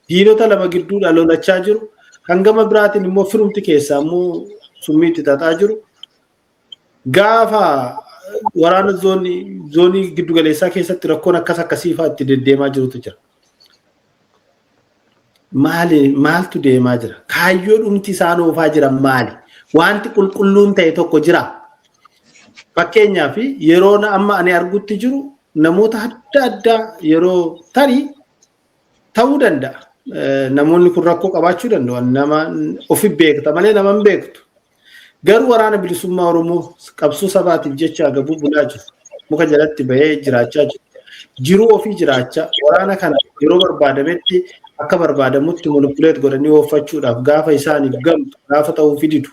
[SPEAKER 1] Diinota lama gidduudha lolachaa jiru. Kan gama biraatiin immoo firumti keessaa immoo summiitti xaxaa jiru. Gaafa waraana zoonii giddugaleessaa keessatti rakkoon akkas akkasii fa'aa itti deddeemaa jirutu jira. Maaltu deemaa jira? Kaayyoo dhumti isaan oofaa jiran maali? Wanti qulqulluun ta'e tokko jira. Fakkeenyaaf yeroo amma ani argutti jiru namoota adda addaa yeroo tarii ta'uu danda'a. Namoonni kun rakkoo qabaachuu danda'u. Nama ofi beekta malee nama hin beektu. Garuu waraana bilisummaa Oromoo qabsoo sabaatiif jecha agabuu bulaa jiru. Muka jalatti bahee jiraachaa jiru. Jiruu ofii jiraachaa waraana kana yeroo barbaadametti akka barbaadamutti monopuleet godhanii ooffachuudhaaf gaafa isaaniif gamtu gaafa ta'uu fididu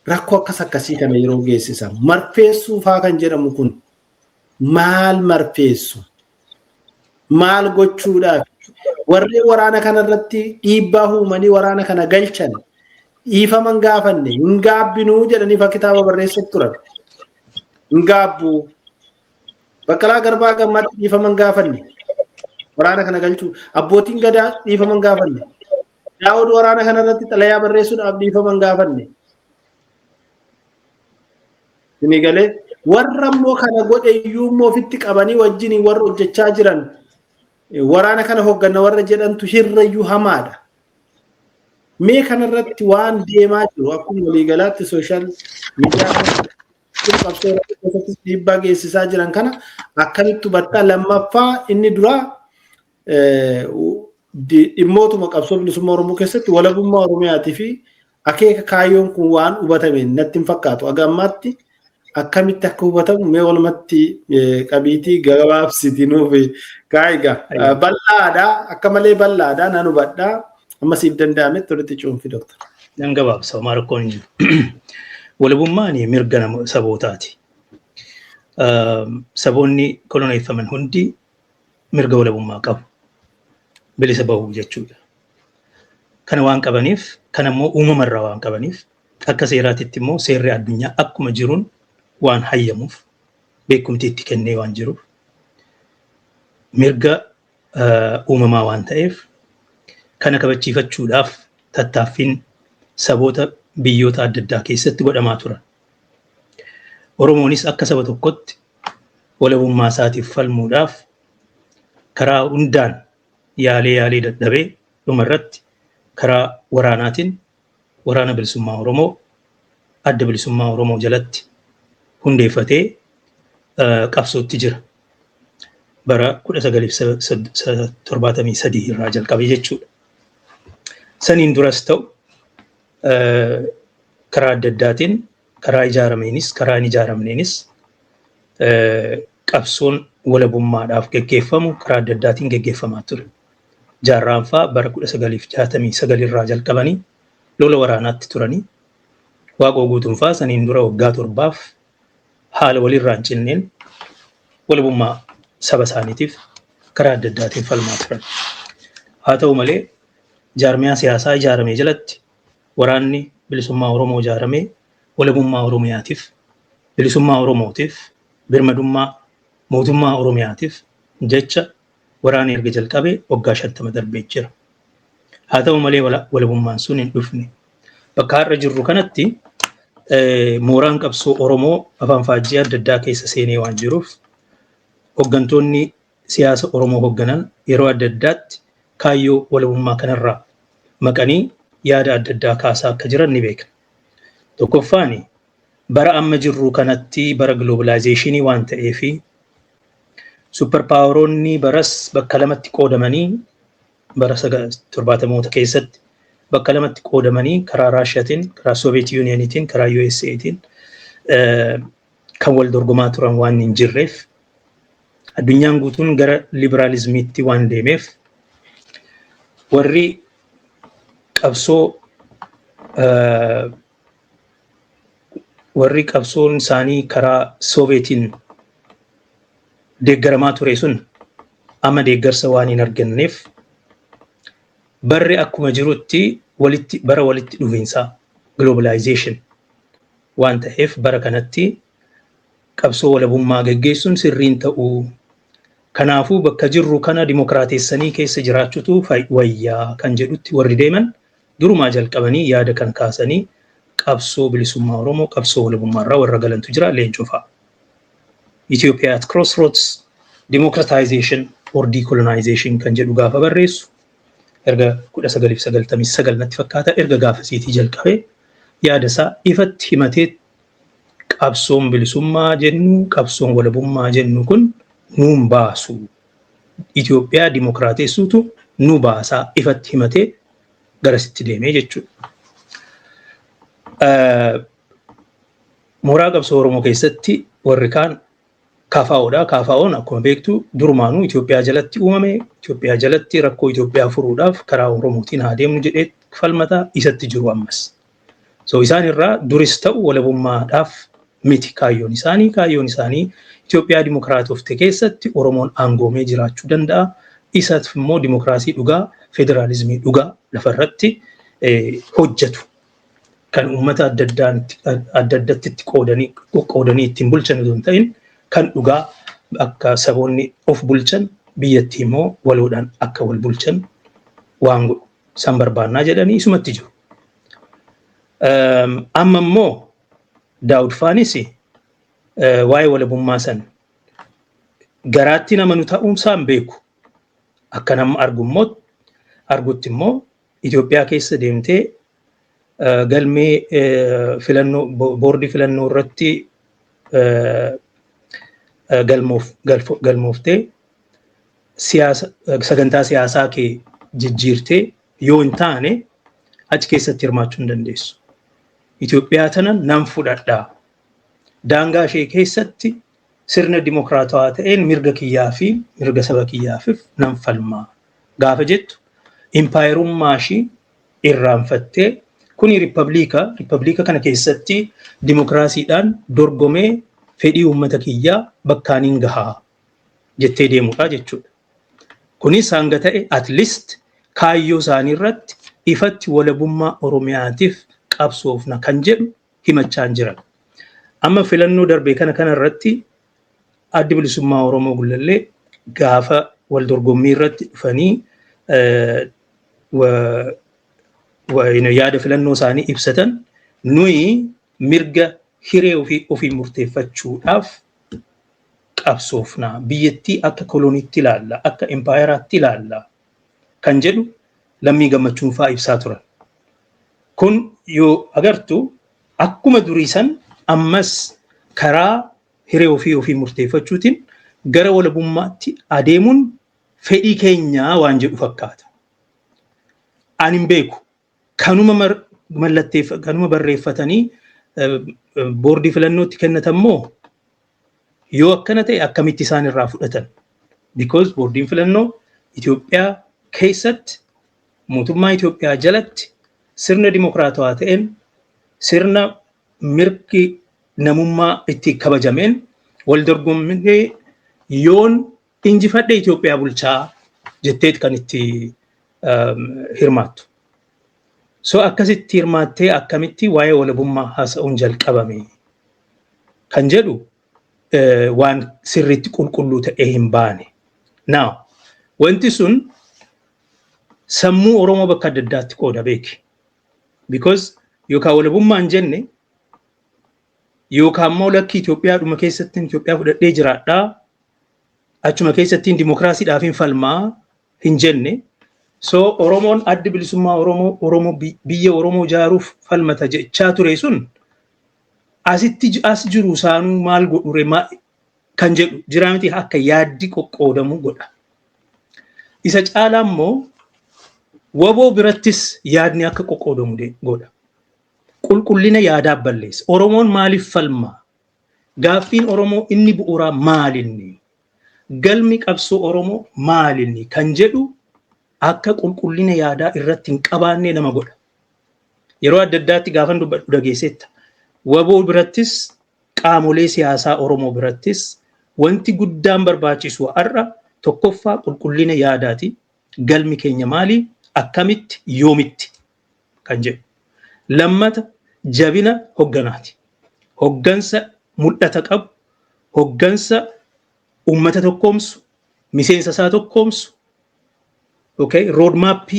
[SPEAKER 1] rakkoo akkas akkasii kana yeroo geessisan marfeessuu faa kan jedhamu kun maal marfeessu maal gochuudhaaf warri waraana kana irratti dhiibbaa uumanii waraana kana galchan dhiifaman gaafanne hin gaabbinuu jedhanii fa kitaaba barreessuuf turan. Hin gaabbu Baqqalaa Garbaa Gammaatti dhiifaman gaafanne waraana kana galchuu abbootiin gadaa dhiifaman gaafanne Daawud waraana kana irratti xalayaa barreessuudhaaf dhiifaman gaafanne. Inni galee warra immoo kana godhe iyyuu immoo ofitti qabanii wajjin warra hojjechaa jiran waraana kana hoogganna warra jedhantu hirrayyuu hamaadha. Mee kana irratti waan deemaa jiru akkuma waliigalaatti sooshaal miidiyaa keessatti dhiibbaa geessisaa jiran kana akkamitti hubattaa? Lammaffaa inni dura dhimmootuma qabsoo bilisummaa Oromoo keessatti walabummaa Oromiyaatii fi akeeka kaayyoon kun waan hubatame natti hin fakkaatu. Agammaatti akkamitti akka hubatamu mee walumatti qabiitii gabaabsiti nuuf kaayiga bal'aadha akka malee bal'aadha nan hubadha amma siif danda'ametti walitti cuunfi doktor.
[SPEAKER 2] Nan gabaabsa Maarkoon walabummaan mirga sabootaati. Saboonni koloneeffaman hundi mirga walabummaa qabu. Bilisa bahuu jechuudha. Kana waan qabaniif kana immoo uumamarraa waan qabaniif akka seeraatitti immoo seerri addunyaa akkuma jiruun waan hayyamuuf beekumti itti kennee waan jiruuf mirga uumamaa waan ta'eef kana kabachiifachuudhaaf tattaaffiin saboota biyyoota adda addaa keessatti godhamaa turan. Oromoonis akka saba tokkotti walabummaa isaatiif falmuudhaaf karaa hundaan yaalee dadhabee dhumarratti karaa waraanaatiin waraana bilisummaa Oromoo adda bilisummaa Oromoo jalatti hundeeffatee qabsootti jira. Bara 1973 irraa jalqabee jechuudha. Saniin duras ta'u karaa adda addaatiin karaa ijaarameenis karaa hin ijaaramneenis qabsoon walabummaadhaaf geggeeffamu karaa adda addaatiin geggeeffamaa ture. Jaarraanfaa bara 1969 irraa jalqabanii lola waraanaatti turanii Waaqoo Guutuunfaa saniin dura waggaa 7 haala walirraa hin cinneen walabummaa saba isaaniitiif karaa adda addaatiin falmaa turan. Haa ta'u malee jaarmiyaa siyaasaa ijaaramee jalatti waraanni bilisummaa Oromoo ijaaramee walabummaa Oromiyaatiif bilisummaa Oromootiif birmadummaa mootummaa Oromiyaatiif jecha waraana erga jalqabee waggaa 50 darbee jira. Haa ta'u malee walabummaan sun hin dhufne. Bakka har'a jirru kanatti mooraan qabsoo Oromoo afaan faajjii adda addaa keessa seenee waan jiruuf hooggantoonni siyaasa Oromoo hoogganan yeroo adda addaatti kaayyoo walabummaa kanarraa maqanii yaada adda addaa kaasaa akka jiran ni beekna. Tokkoffaan bara amma jirru kanatti bara globalizationii waan ta'eef super paaweroonni baras bakka lamatti qoodamanii bara 70moota keessatti bakka lamatti qoodamanii karaa Raashiyaatiin, karaa Soviet Unionitiin, karaa USAtiin kan wal dorgomaa turan waan hin jirreef addunyaan guutuun gara liberaalizmiitti waan deemeef warri qabsoon isaanii karaa Sovietiin deeggaramaa ture sun amma deeggarsa waan hin arganneef barri akkuma jirutti bara walitti dhufiinsaa globalization waan ta'eef bara kanatti qabsoo walabummaa geggeessuun sirriin ta'uu kanaafuu bakka jirru kana dimokiraatessanii keessa jiraachutu wayyaa kan jedhutti warri deeman durumaa jalqabanii yaada kan kaasanii qabsoo bilisummaa Oromoo qabsoo walabummaarraa warra galantu jira Leencoo fa'a. Ethiopia at crossroads democratization or decolonization kan jedhu gaafa barreessu erga 1999 natti fakkaata erga gaafasiitii jalqabee yaada isaa ifatti himatee qabsoon bilisummaa jennu qabsoon walabummaa jennu kun nuun baasu Itoophiyaa dimokiraatessuutu nu baasaa ifatti himatee garasitti deemee jechuudha. Mooraa qabsoo Oromoo keessatti warri kaan KFO'dha. KFO'n akkuma beektu durumaanuu Itoophiyaa jalatti uumame. Itoophiyaa jalatti rakkoo Itoophiyaa furuudhaaf karaa Oromootiin haa deemnu jedhee falmata isatti jiru ammas. So isaan irraa duris ta'u walabummaadhaaf miti kaayyoon isaanii. Kaayyoon isaanii Itoophiyaa dimokiraatofte keessatti Oromoon aangoomee jiraachuu danda'a. isaaf immoo dimokiraasii dhugaa, federaalizimii dhugaa lafarratti hojjetu. Kan uummata adda addatti qoodanii ittiin bulchan osoo hin ta'in kan dhugaa akka saboonni of bulchan biyyattii immoo waloodhaan akka wal bulchan waan godhu san barbaannaa jedhanii isumatti jiru. Amma immoo Daawud Faanis waa'ee walabummaa san garaatti nama nu ta'uumsaan beeku. Akka nama argutti immoo Itoophiyaa keessa deemtee galmee filannoo boordii filannoo irratti galmooftee sagantaa siyaasaa kee jijjiirtee yoo hin taane achi keessatti hirmaachuu hin dandeessu. Itoophiyaa tana nan fudhadhaa. Daangaa ishee keessatti sirna dimokiraatawaa ta'een mirga kiyyaa fi mirga saba kiyyaafif nan falmaa. Gaafa jettu impaayerummaa ishii irraanfattee kuni riippabliika kana keessatti dimokiraasiidhaan dorgomee fedhii uummata kiyyaa bakkaaniin gahaa jettee deemudha jechuudha. Kunis hanga ta'e at least kaayyoo isaanii irratti ifatti walabummaa Oromiyaatiif qabsoofna kan jedhu himachaan jiran. Amma filannoo darbee kana irratti addi bilisummaa Oromoo Gullallee gaafa wal dorgommii irratti dhufanii yaada filannoo isaanii ibsatan nuyi mirga hiree ofii murteeffachuudhaaf qabsoofna. Biyyattii akka koloniitti ilaalla, akka impaayeraatti ilaalla kan jedhu Lammii Gammachuun fa'aa ibsaa turan. Kun yoo agartu akkuma durii san ammas karaa hiree ofii murteeffachuutiin gara walabummaatti adeemuun fedhii keenyaa waan jedhu fakkaata. Ani hin beeku. Kanuma barreeffatanii boordii filannootti kennatammoo yoo akkana ta'e akkamitti isaan irraa fudhatan? Because boordiin filannoo Itoophiyaa keessatti mootummaa Itoophiyaa jalatti sirna dimokiraatawaa ta'een sirna mirgi namummaa itti kabajameen wal dorgommee yoon injifadhe Itoophiyaa bulchaa jetteet kan itti hirmaattu. So akkasitti hirmaattee akkamitti waa'ee walabummaa haasa'uun jalqabame kan jedhu waan sirriitti qulqulluu ta'ee hin baane. Now, wanti sun sammuu Oromoo bakka adda addaatti qooda beeki. Because yookaan walabummaan jenne yookaan immoo lakki Itoophiyaadhuma keessatti Itoophiyaa fudhadhee jiraadhaa achuma keessatti dimokiraasiidhaaf hin falmaa hin jenne. So Oromoon addi bilisummaa Oromoo biyya Oromoo ijaaruuf falmata jechaa ture sun as jiru isaanuu maal godhure kan jedhu jira miti akka yaaddi qoqqoodamu godha. Isa caalaa immoo waboo birattis yaadni akka qoqqoodamu godha. Qulqullina yaadaa balleessa. Oromoon maaliif falma? Gaaffiin Oromoo inni bu'uuraa maalinni? Galmi qabsoo Oromoo maalinni kan jedhu akka qulqullina yaadaa irratti hin qabaanne nama godha. Yeroo adda addaatti gaafan dubbadhu dhageessetta. Waboo birattis qaamolee siyaasaa Oromoo birattis wanti guddaan barbaachisu har'a tokkoffaa qulqullina yaadaati. Galmi keenya maali? Akkamitti yoomitti kan jedhu. Lammata jabina hogganaati. Hoggansa mul'ata qabu, hoggansa uummata tokkoomsu, miseensa isaa tokkoomsu. Okay, roadmap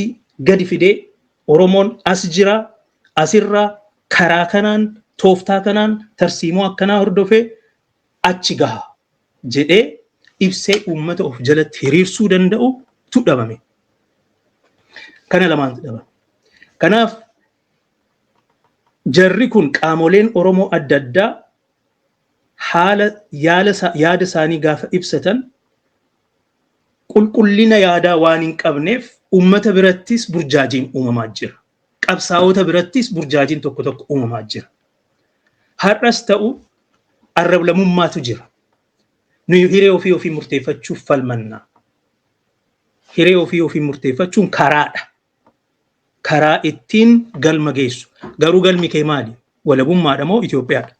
[SPEAKER 2] gadi fidee Oromoon as jira, asirraa karaa kanaan, tooftaa kanaan, tarsiimoo akkanaa hordofee achi gaha jedhee ibsee uummata of jalatti hiriirsuu danda'u tu dhabame. Kana lamaantu dhabame. Kanaaf jarri kun qaamoleen Oromoo adda addaa haala yaada isaanii gaafa ibsatan qulqullina yaadaa waan hin qabneef uummata birattis burjaajiin uumamaa jira. Qabsaa'ota birattis burjaajiin tokko tokko uumamaa jira. Har'as ta'u arrablamummaatu jira. Nuyi hiree ofii murteeffachuuf falmanna. Hiree ofii murteeffachuun karaadha. Karaa ittiin galma geessu. Garuu galmi kee maali? Walabummaadha moo Itoophiyaadha?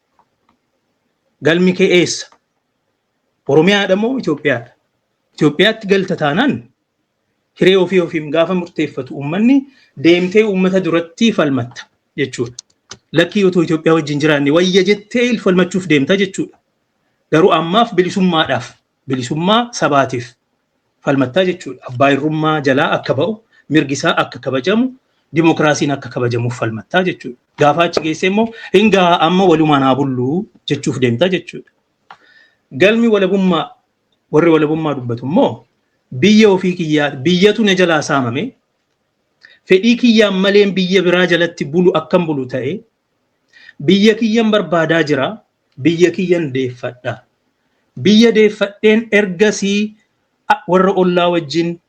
[SPEAKER 2] Galmi kee eessa? Oromiyaadha moo Itoophiyaadha? Itoophiyaatti galta taanaan hiree ofiin gaafa murteeffatu uummanni deemtee uummata duratti falmatta jechuudha. Lakkii otoo Itoophiyaa wajjin jiraanne wayya jettee falmachuuf deemta jechuudha. Garuu ammaaf bilisummaa sabaatiif falmattaa jechuudha. Abbaa irrummaa jalaa akka ba'u, mirgisaa akka kabajamu, dimokiraasiin akka kabajamuuf falmattaa jechuudha. Gaafa achi geessee immoo hingaa amma walumaan haa bulluu jechuuf deemta jechuudha. Galmi walabummaa warri walabummaa dubbatu immoo biyya ofii kiyyaa biyyatu na jalaa saamame fedhii kiyyaan malee biyya biraa jalatti bulu akkam bulu ta'e biyya kiyyan barbaadaa jira biyya kiyyan deeffadha. Biyya deeffadheen ergasii warra ollaa wajjin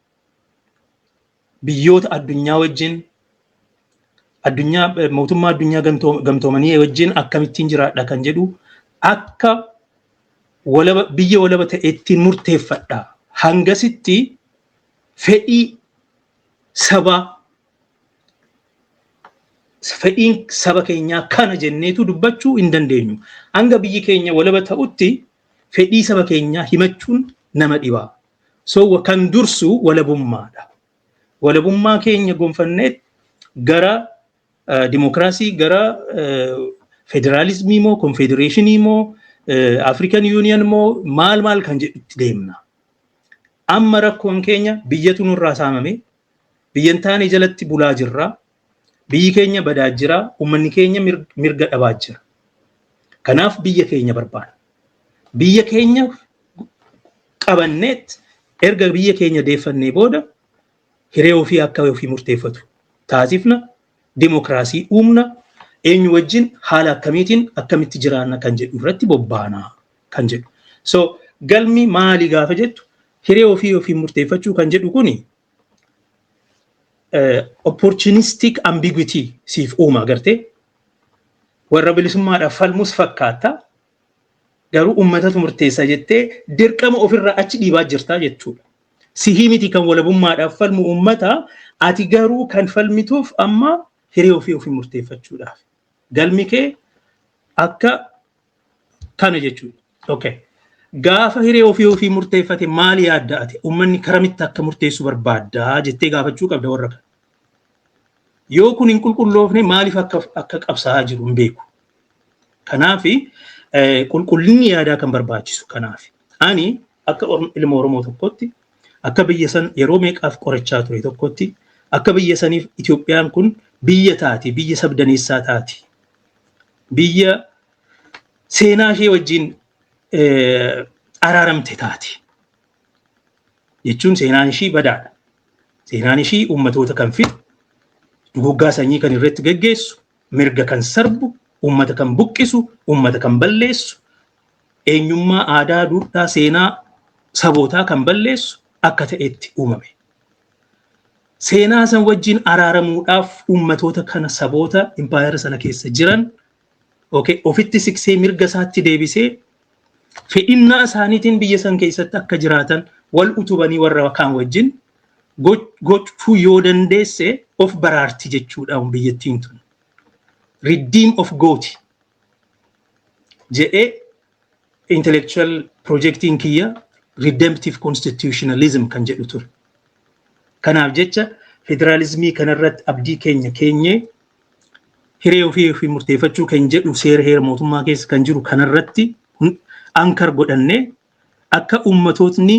[SPEAKER 2] biyyoota addunyaa wajjin mootummaa addunyaa gamtoomanii wajjin akkamittiin jiraadha kan jedhu akka biyya walaba ta'ettiin murteeffadha. Hangasitti fedhiin saba keenyaa kana jenneetu dubbachuu hin dandeenyu. Hanga biyyi keenya walaba ta'utti fedhii saba keenyaa himachuun nama dhibaa. So kan dursu walabummaadha. Walabummaa keenya gonfannee gara dimokiraasii gara federaalizimii moo konfedereeshinii moo African Union moo maal kan jedhutti deemna. Amma rakkoon keenya biyyatu nurraa saamame biyyan taane jalatti bulaa jirra. Biyyi keenya badaa jira, uummanni keenya mirga dhabaa jira. Kanaaf biyya keenya barbaada. Biyya keenya qabanneet erga biyya keenya deeffannee booda hiree ofii akka ofii murteeffatu taasifna, dimokiraasii uumna, eenyu wajjin haala akkamitti jiraanna kan jedhu irratti bobbaana kan jedhu. So galmi maali gaafa jettu hiree ofii murteeffachuu kan jedhu kuni opportunistic ambiguity siif uuma agartee warra bilisummaadhaaf falmus fakkaata garuu uummatatu murteessa jettee dirqama ofirraa achi dhiibaa jirtaa jechuudha. Sihii miti kan walabummaadhaaf falmu uummata ati garuu kan falmituuf amma hiree ofii murteeffachuudhaaf. Galmi kee akka kana jechuudha. Okay. Gaafa hiree ofii murteeffate maali yaadda ati uummanni karamitti akka murteessu barbaaddaa jettee gaafachuu qabda warra kana. Yoo kun hin qulqulloofne maaliif akka qabsaa'aa jiru hin beeku. Kanaaf qulqullinni yaadaa kan barbaachisu kanaaf. Ani akka ilma Oromoo tokkotti akka biyya san yeroo meeqaaf qorachaa ture tokkotti akka biyya saniif Itoophiyaan kun biyya taati, biyya sabdaneessaa taati. Biyya seenaa ishee wajjin araaramte taati. Jechuun seenaan ishii badaadha. Seenaan ishii uummatoota kan fidu, duguggaa sanyii kan irratti geggeessu, mirga kan sarbu, uummata kan buqqisu, uummata kan balleessu, eenyummaa aadaa, duudhaa, seenaa sabootaa kan balleessu akka ta'etti uumame. Seenaa san wajjin araaramuudhaaf uummatoota kana saboota impaayera sana keessa jiran ofitti siqsee mirga isaatti deebisee fedhinnaa isaaniitiin biyya san keessatti akka jiraatan wal utubanii warra kaan wajjin gochuu yoo dandeesse of baraarti jechuudha biyyattiin tun. Redeem of gooti jedhee intellectual projectiin kiyya redemptive constitutionalism kan jedhu ture. Kanaaf jecha federalizimii kanarratti abdii keenya keenyee hiree ofii murteeffachuu kan jedhu seera heera mootummaa keessa kan jiru kanarratti ankar godhannee akka ummatootni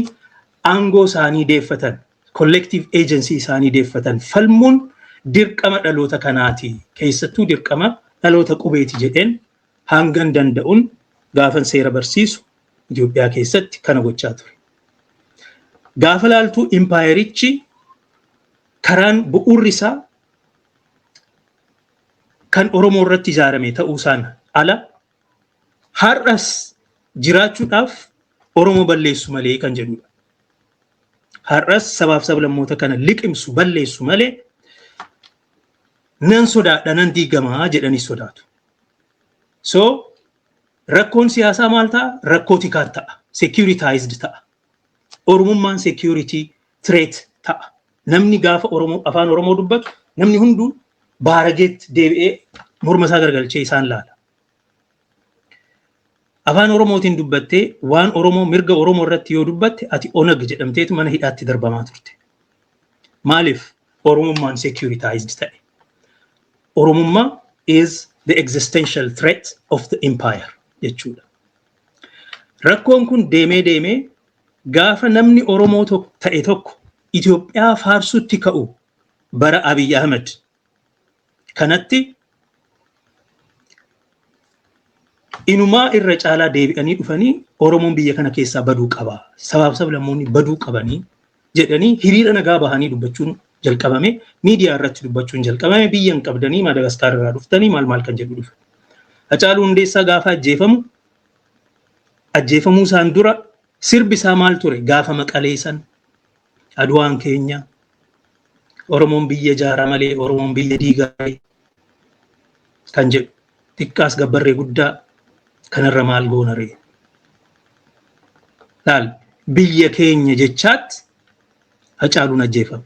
[SPEAKER 2] aangoo isaanii deeffatan collective agency isaanii deeffatan falmuun dirqama dhaloota kanaati. Keessattuu dirqama dhaloota qubeeti jedheen hangan danda'uun gaafan seera barsiisu Itoophiyaa keessatti kana gochaa ture. Gaafa laaltuu impaayerichi karaan bu'uurri isaa kan Oromoo irratti ijaarame ta'uu isaan ala har'as jiraachuudhaaf Oromoo balleessu malee kan jedhudha. Har'as sabaaf sablammoota kana liqimsu balleessu malee nan sodaadha nan diigamaa jedhanii sodaatu. So rakkoon siyaasaa maal ta'a? Rakkoo tikaa ta'a. Securitized ta'a. Oromummaan security threat ta'a. Namni gaafa afaan Oromoo dubbatu namni hunduu baarageetti deebi'ee morma isaa gargalchee isaan laala. Afaan Oromootiin dubbattee waan Oromoo mirga Oromoo irratti yoo dubbatte ati onag jedhamteetu mana hidhaatti darbamaa turte. Maalif Oromummaan securitized ta'e? Oromummaa is the existential threat of the empire jechuudha. Rakkoon kun deemee gaafa namni Oromoo ta'e tokko Itoophiyaa faarsutti ka'u bara Abiy Ahmed kanatti inumaa irra caalaa deebi'anii dhufanii Oromoon biyya kana keessaa baduu qaba. Sablammoonni baduu qabanii jedhanii hiriira nagaa bahanii dubbachuun jalqabame, miidiyaa irratti dubbachuun jalqabame, biyyan qabdanii Madagaskar irraa dhuftanii maal kan jedhu dhufe. Hacaaluu Hundeessaa gaafa ajjeefamuu isaan dura sirbi isaa maal ture? Gaafa Maqalee san Adwaan keenya Oromoon biyya jaaraa malee Oromoon biyya diigaa kan jedhu xiqqaas gabbarree guddaa kanarra maal goona ree? Laal biyya keenya jechaatti Hacaaluun ajjeefame.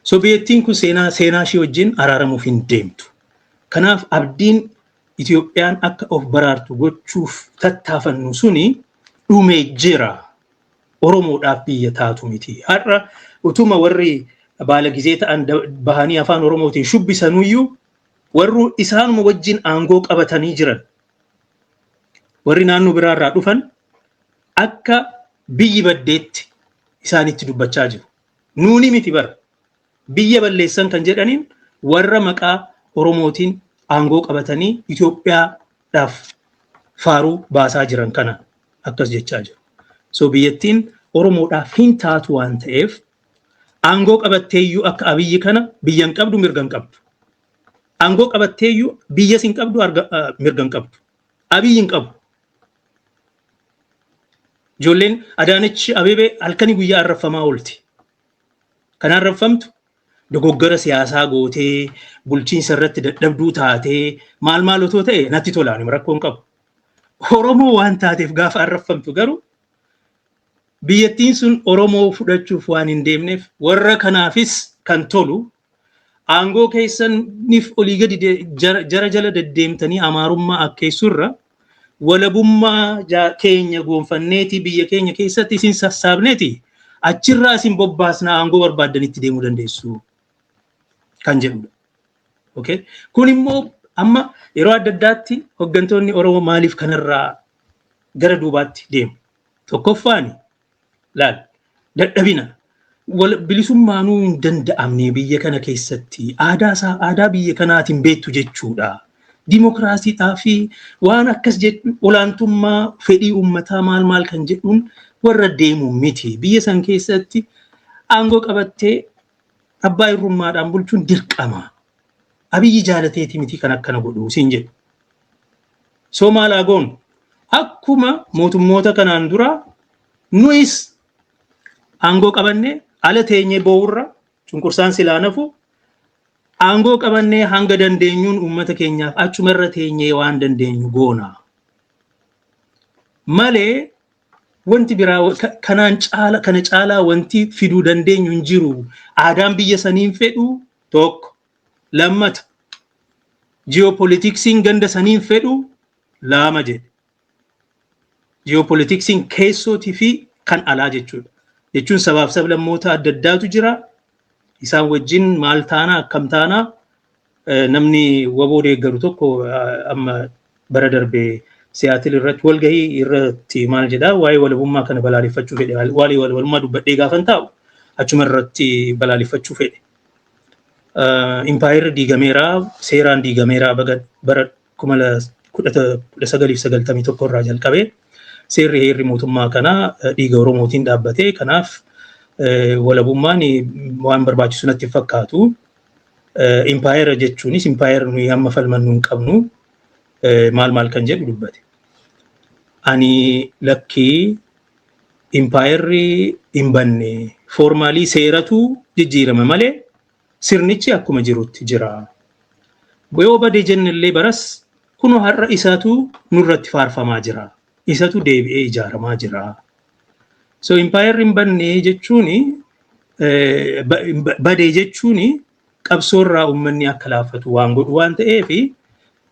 [SPEAKER 2] So biyyattiin kun seenaa ishee wajjin araaramuuf hin deemtu. Kanaaf abdiin Itoophiyaan akka of baraartu gochuuf tattaafannu suni dhumee jira. Oromoodhaaf biyya taatu miti. Har'a utuma warri baala gizee ta'an bahanii afaan Oromootiin shubbisanuyyuu warri isaanuma wajjin aangoo qabatanii jiran warri naannoo biraarraa dhufan akka biyyi baddeetti isaanitti dubbachaa jiru. Nuuni miti bara biyya balleessan kan jedhaniin warra maqaa Oromootiin aangoo qabatanii Itoophiyaadhaaf faaruu baasaa jiran kana akkas jechaa jiru. So biyyattiin Oromoodhaaf hin taatu waan ta'eef aangoo qabatteeyyuu akka Abiyyi kana biyyan qabdu mirgan qabdu. Aangoo qabatteeyyuu biyya sin qabdu mirgan qabdu. Abiyyin qabu. Ijoolleen Adaanech Abeebee halkanii guyyaa arraffamaa oolti. Kan arraffamtu dogoggora siyaasaa gootee bulchiinsa irratti dadhabduu taatee maal otoo ta'e natti tolaan rakkoon qabu. Oromoo waan taateef gaafa arraffamtu garuu biyyattiin sun Oromoo fudhachuuf waan hin deemneef warra kanaafis kan tolu aangoo keessaniif olii gadi jara jala deddeemtanii amaarummaa akkeessurra walabummaa keenya goonfanneeti biyya keenya keessatti isin sassaabneeti achirraa isin bobbaasnaa aangoo barbaaddanitti deemuu dandeessu kan jedhudha. Okay? Kun immoo amma yeroo adda addaatti hooggantoonni Oromoo maaliif kanarraa gara duubaatti deemu? Tokkoffaani laal dadhabina bilisummaanuu hin danda'amne biyya kana keessatti aadaa biyya kanaatiin beektu jechuudha. Dimokiraasiidhaa fi waan akkas jedhu olaantummaa fedhii uummataa maal kan jedhuun warra deemu miti. Biyya san keessatti aangoo qabattee abbaa irrummaadhaan bulchuun dirqama. Abiyyi jaalateeti miti kan akkana godhu siin jedhu. Soomaalaa akkuma mootummoota kanaan dura nuyis aangoo qabanne ala teenyee boo'urra cunqursaan silaa nafu aangoo qabannee hanga dandeenyuun uummata keenyaaf achumarra teenyee waan dandeenyu goona. Malee wanti biraa kana caalaa wanti fiduu dandeenyu hin jiru. Aadaan biyya saniin fedhu tokko. Lammata ji'oopolitiksiin ganda saniin fedhu lama jedhe. Ji'oopolitiksiin keessootii fi kan alaa jechuudha. Jechuun sabaaf sablammoota adda addaatu jira. Isaan wajjin maal taana akkam taana namni waboo deeggaru tokko amma bara darbee Siyaatil irratti walgahii irratti maal jedhaa waa'ee walabummaa kana balaaleffachuu fedhe. Waa'ee walabummaa dubbadhee gaafan taa'u achuma irratti balaaleffachuu fedhe. Impaayirri diigameeraa seeraan diigameeraa bara 1991 irraa jalqabee seerri heerri mootummaa kanaa dhiiga Oromootiin dhaabbatee kanaaf walabummaan waan barbaachisu natti fakkaatu. Impaayira jechuunis impaayira nuyi amma falmannu hin qabnu maal kan jedhu dubbate. Ani lakkii impaayirri hin banne foormaalii seeratu jijjiirama malee sirnichi akkuma jirutti jira. Yoo badee jennellee baras kun har'a isaatu nurratti faarfamaa jira. Isatu deebi'ee ijaaramaa jira. So impaayirri hin banne jechuuni badee jechuuni qabsoorraa uummanni akka laafatu waan godhu waan ta'eef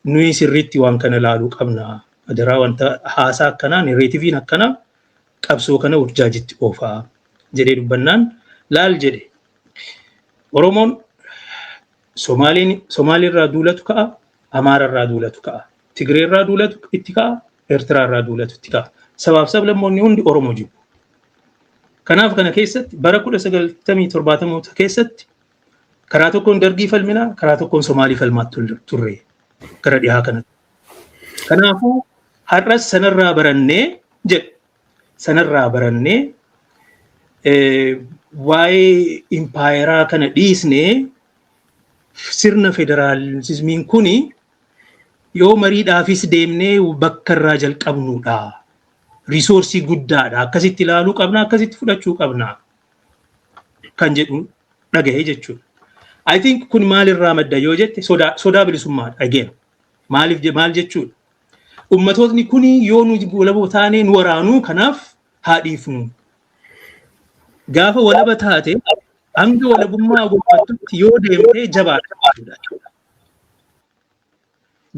[SPEAKER 2] nuyi sirriitti waan kana ilaaluu qabna. Adaraa wanta haasaa akkanaa narreetiiviin akkanaa qabsoo kana urjaajitti oofaa jedhee dubbannaan laal jedhe. Oromoon Somaaliirraa duulatu ka'a, Amaararraa duulatu ka'a, Tigreerraa duulatu itti ka'a, Eertiraarraa duulatu itti ka'a. Sabaaf sablammoonni hundi Oromoo jibbu. Kanaaf kana keessatti bara 1970 keessatti karaa tokkoon Dargii falminaa, karaa tokkoon Somaalii falmaatti turre gara dhihaa kanatti. Kanaafuu har'as sanarraa barannee jedhe. Sanarraa barannee waa'ee impaayeraa kana dhiisnee sirna federaalizimiin kuni yoo mariidhaafis deemnee bakka irraa jalqabnuudha. Risoorsii guddaadha. Akkasitti ilaaluu qabna, akkasitti fudhachuu qabna kan jedhu dhagahee jechuudha. I think kun maalirraa madda yoo jette sodaa bilisummaadha. Again maal jechuudha. Ummatootni kuni yoo nu walaboo taanee nu waraanuu kanaaf haa dhiifnu. Gaafa walaba taate hanga walabummaa gonfattutti yoo deemtee jabaadha.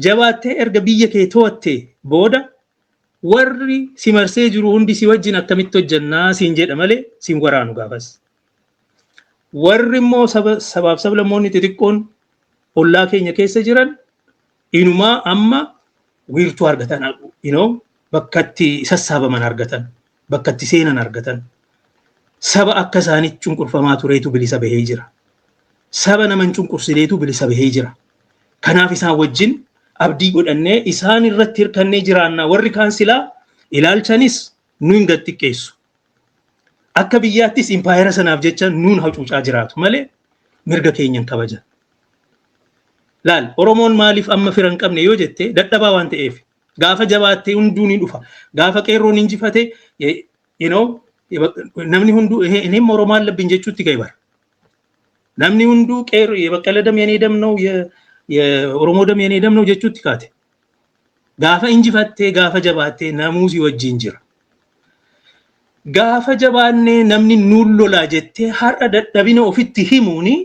[SPEAKER 2] Jabaattee erga biyya kee to'attee booda warri si marsee jiru hundi si wajjin akkamitti hojjannaa siin jedha malee siin waraanu gaafas. Warri immoo sabaaf sablammoonni xixiqqoon ollaa keenya keessa jiran inumaa amma wiirtuu argatan, bakkatti sassaabaman argatan, bakkatti seenan argatan. Saba akka isaanitti cunqurfamaa tureetu bilisa bahee jira. Saba nama hin cunqursineetu bilisa bahee jira. Kanaaf isaan wajjin abdii godhannee isaan irratti hirkannee jiraannaa. Warri kaan silaa ilaalchanis nu hin xiqqeessu. Akka biyyaattis impaayera sanaaf jecha nuun hacuucaa jiraatu malee mirga keenyan kabajan. Laal Oromoon maaliif amma fira hin qabne yoo jette dadhabaa waan ta'eef gaafa jabaattee hunduu ni dhufa. Gaafa qeerroon injifate namni hunduu እኔም ኦሮሞ አለብኝ jechuutti ga'e bara. Namni hunduu qeerroo የበቀለ ደም የኔ ደም ነው የኦሮሞ ደም የኔ ደም ነው jechuutti kaate. Gaafa injifattee gaafa jabaattee namuusi wajjin jira. Gaafa jabaannee namni nuun lolaa jettee har'a dadhabina ofitti himuuni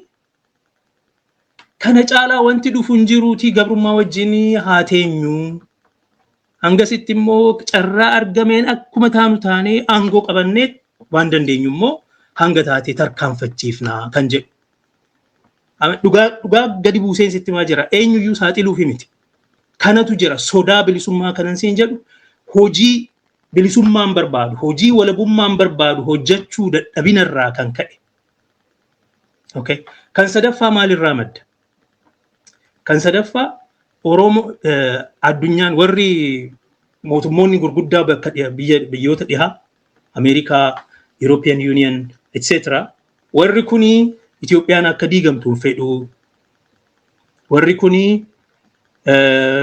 [SPEAKER 2] kana caalaa wanti dhufu hin jiruuti gabrummaa wajjin haa teenyu. Hangasitti immoo carraa argameen akkuma taanu taanee aangoo qabannee waan dandeenyu immoo hanga taatee tarkaanfachiifnaa kan jedhu. Dhugaa gadi buuseen sitti maa jira eenyuyyuu saaxiluufi miti. Kanatu jira sodaa bilisummaa kanan siin jedhu hojii bilisummaan barbaadu, hojii walabummaan barbaadu hojjechuu dadhabinarraa kan ka'e. Okay. Kan sadaffaa maalirraa madda? Kan sadaffaa Oromoo addunyaan warri mootummoonni gurguddaa bakka biyyoota dhihaa Ameerikaa, European Union, etc. warri kuni Itoophiyaan akka diigamtuun fedhu. Warri kuni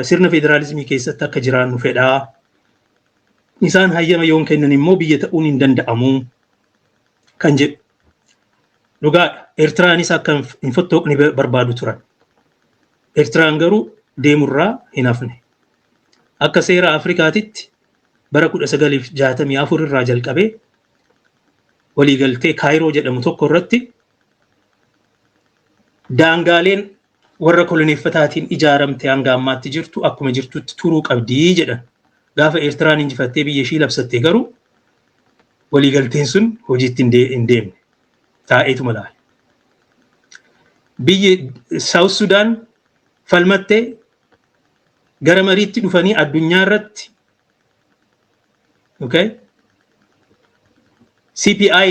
[SPEAKER 2] sirna federaalizimii keessatti akka jiraannu fedhaa. Isaan hayyama yoon kennan immoo biyya ta'uun hin danda'amu kan jedhu. Dhugaadha. Eertiraanis akka hin fottoqne barbaadu turan. Eertiraan garuu deemurraa hin hafne. Akka seera Afrikaatitti bara 1964 irraa jalqabee waliigaltee Kaayiroo jedhamu tokko irratti daangaaleen warra koloneeffataatiin ijaaramte hanga ammaatti jirtu akkuma jirtutti turuu qabdii jedhan. Gaafa Eertiraan injifattee biyya ishii labsattee garuu waliigalteen sun hojiitti hin deemne. Taa'eetuma laala. Biyyi South Sudan falmattee gara mariitti dhufanii addunyaa irratti CPI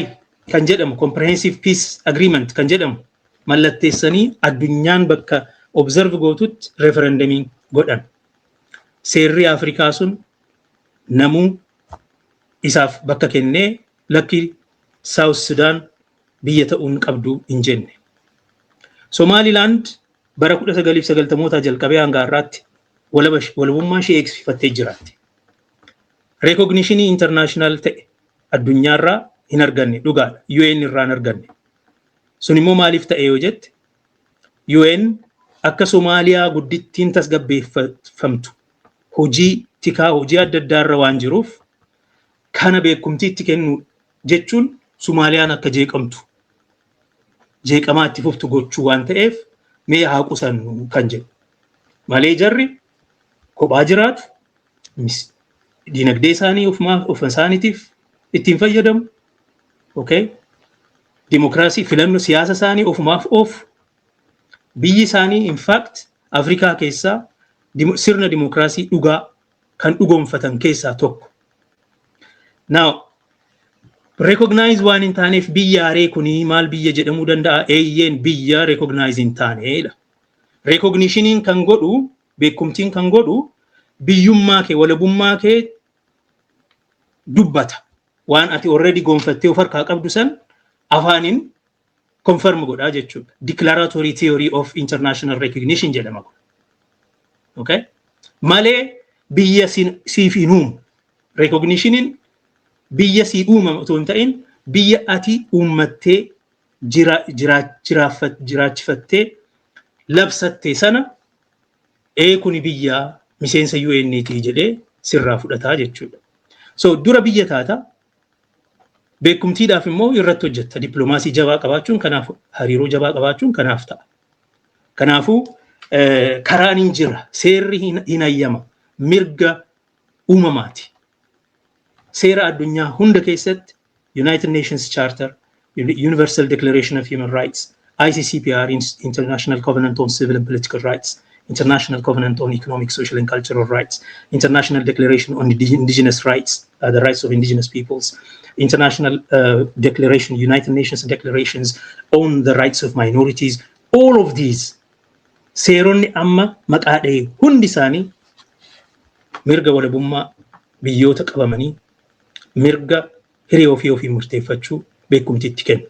[SPEAKER 2] kan jedhamu Comprehensive Peace Agreement kan jedhamu mallatteessanii addunyaan bakka observe gootutti referendamiin godhan. Seerri Afrikaa sun namuu isaaf bakka kennee lakki South Sudan biyya ta'uun qabdu hin jenne. Somaliland bara 1990 jalqabee hanga har'aatti walabummaa ishee eegsifattee jiraatti. Recognitionii international ta'e addunyaarraa hin arganne dhugaadha. UN irraa hin arganne. Sun immoo maaliif ta'e yoo jette UN akka Somaaliyaa guddittiin tasgabbeeffamtu hojii tikaa hojii adda addaarra waan jiruuf kana beekumtiitti kennu jechuun Somaaliyaan akka jeeqamtu jeeqamaa itti fuftu gochuu waan ta'eef mee haa qusannu kan jedhu. Malee jarri kophaa jiraatu dinagdee isaanii of isaaniitiif ittiin fayyadamu. Okay. Dimokiraasii filannoo siyaasa isaanii ofumaaf of biyyi isaanii in fact Afrikaa keessaa sirna dimokiraasii dhugaa kan dhugoomfatan keessaa tokko. Now recognize waan hin taaneef biyya aree kuni maal biyya jedhamuu danda'a? Eeyyeen biyya recognize hin taaneedha. Recognitionin kan godhu beekumtiin kan godhu biyyummaa kee walabummaa kee dubbata. Waan ati already gonfattee of harkaa qabdu san afaanin confirm godhaa jechuudha. Declaratory theory of international recognition jedhama. Okay? Malee biyya siif hin uumu. Recognitionin biyya si uumama otoo hin ta'in biyya ati uummattee jiraachifattee labsattee sana kuni biyya miseensa UN'ti jedhee sirraa fudhataa jechuudha. So dura biyya taata beekumtiidhaaf immoo irratti hojjetta. Dippiloomaasii jabaa qabaachuun kanaaf hariiroo jabaa qabaachuun kanaaf ta'a. Kanaafuu karaan hin jira. Seerri hin hayyama. Mirga uumamaati. Seera addunyaa hunda keessatti United Nations Charter, Universal Declaration of Human Rights, ICCPR, International Covenant on Civil and Political Rights, International Covenant on Economic, Social and Cultural Rights, International Declaration on Indigenous Rights, the rights of indigenous peoples, International Declaration, United Nations Declarations on the rights of minorities. All of these seeronni amma maqaadhee hundi isaanii mirga walabummaa biyyoota qabamanii mirga hiree ofii murteeffachuu beekumtiitti kennu.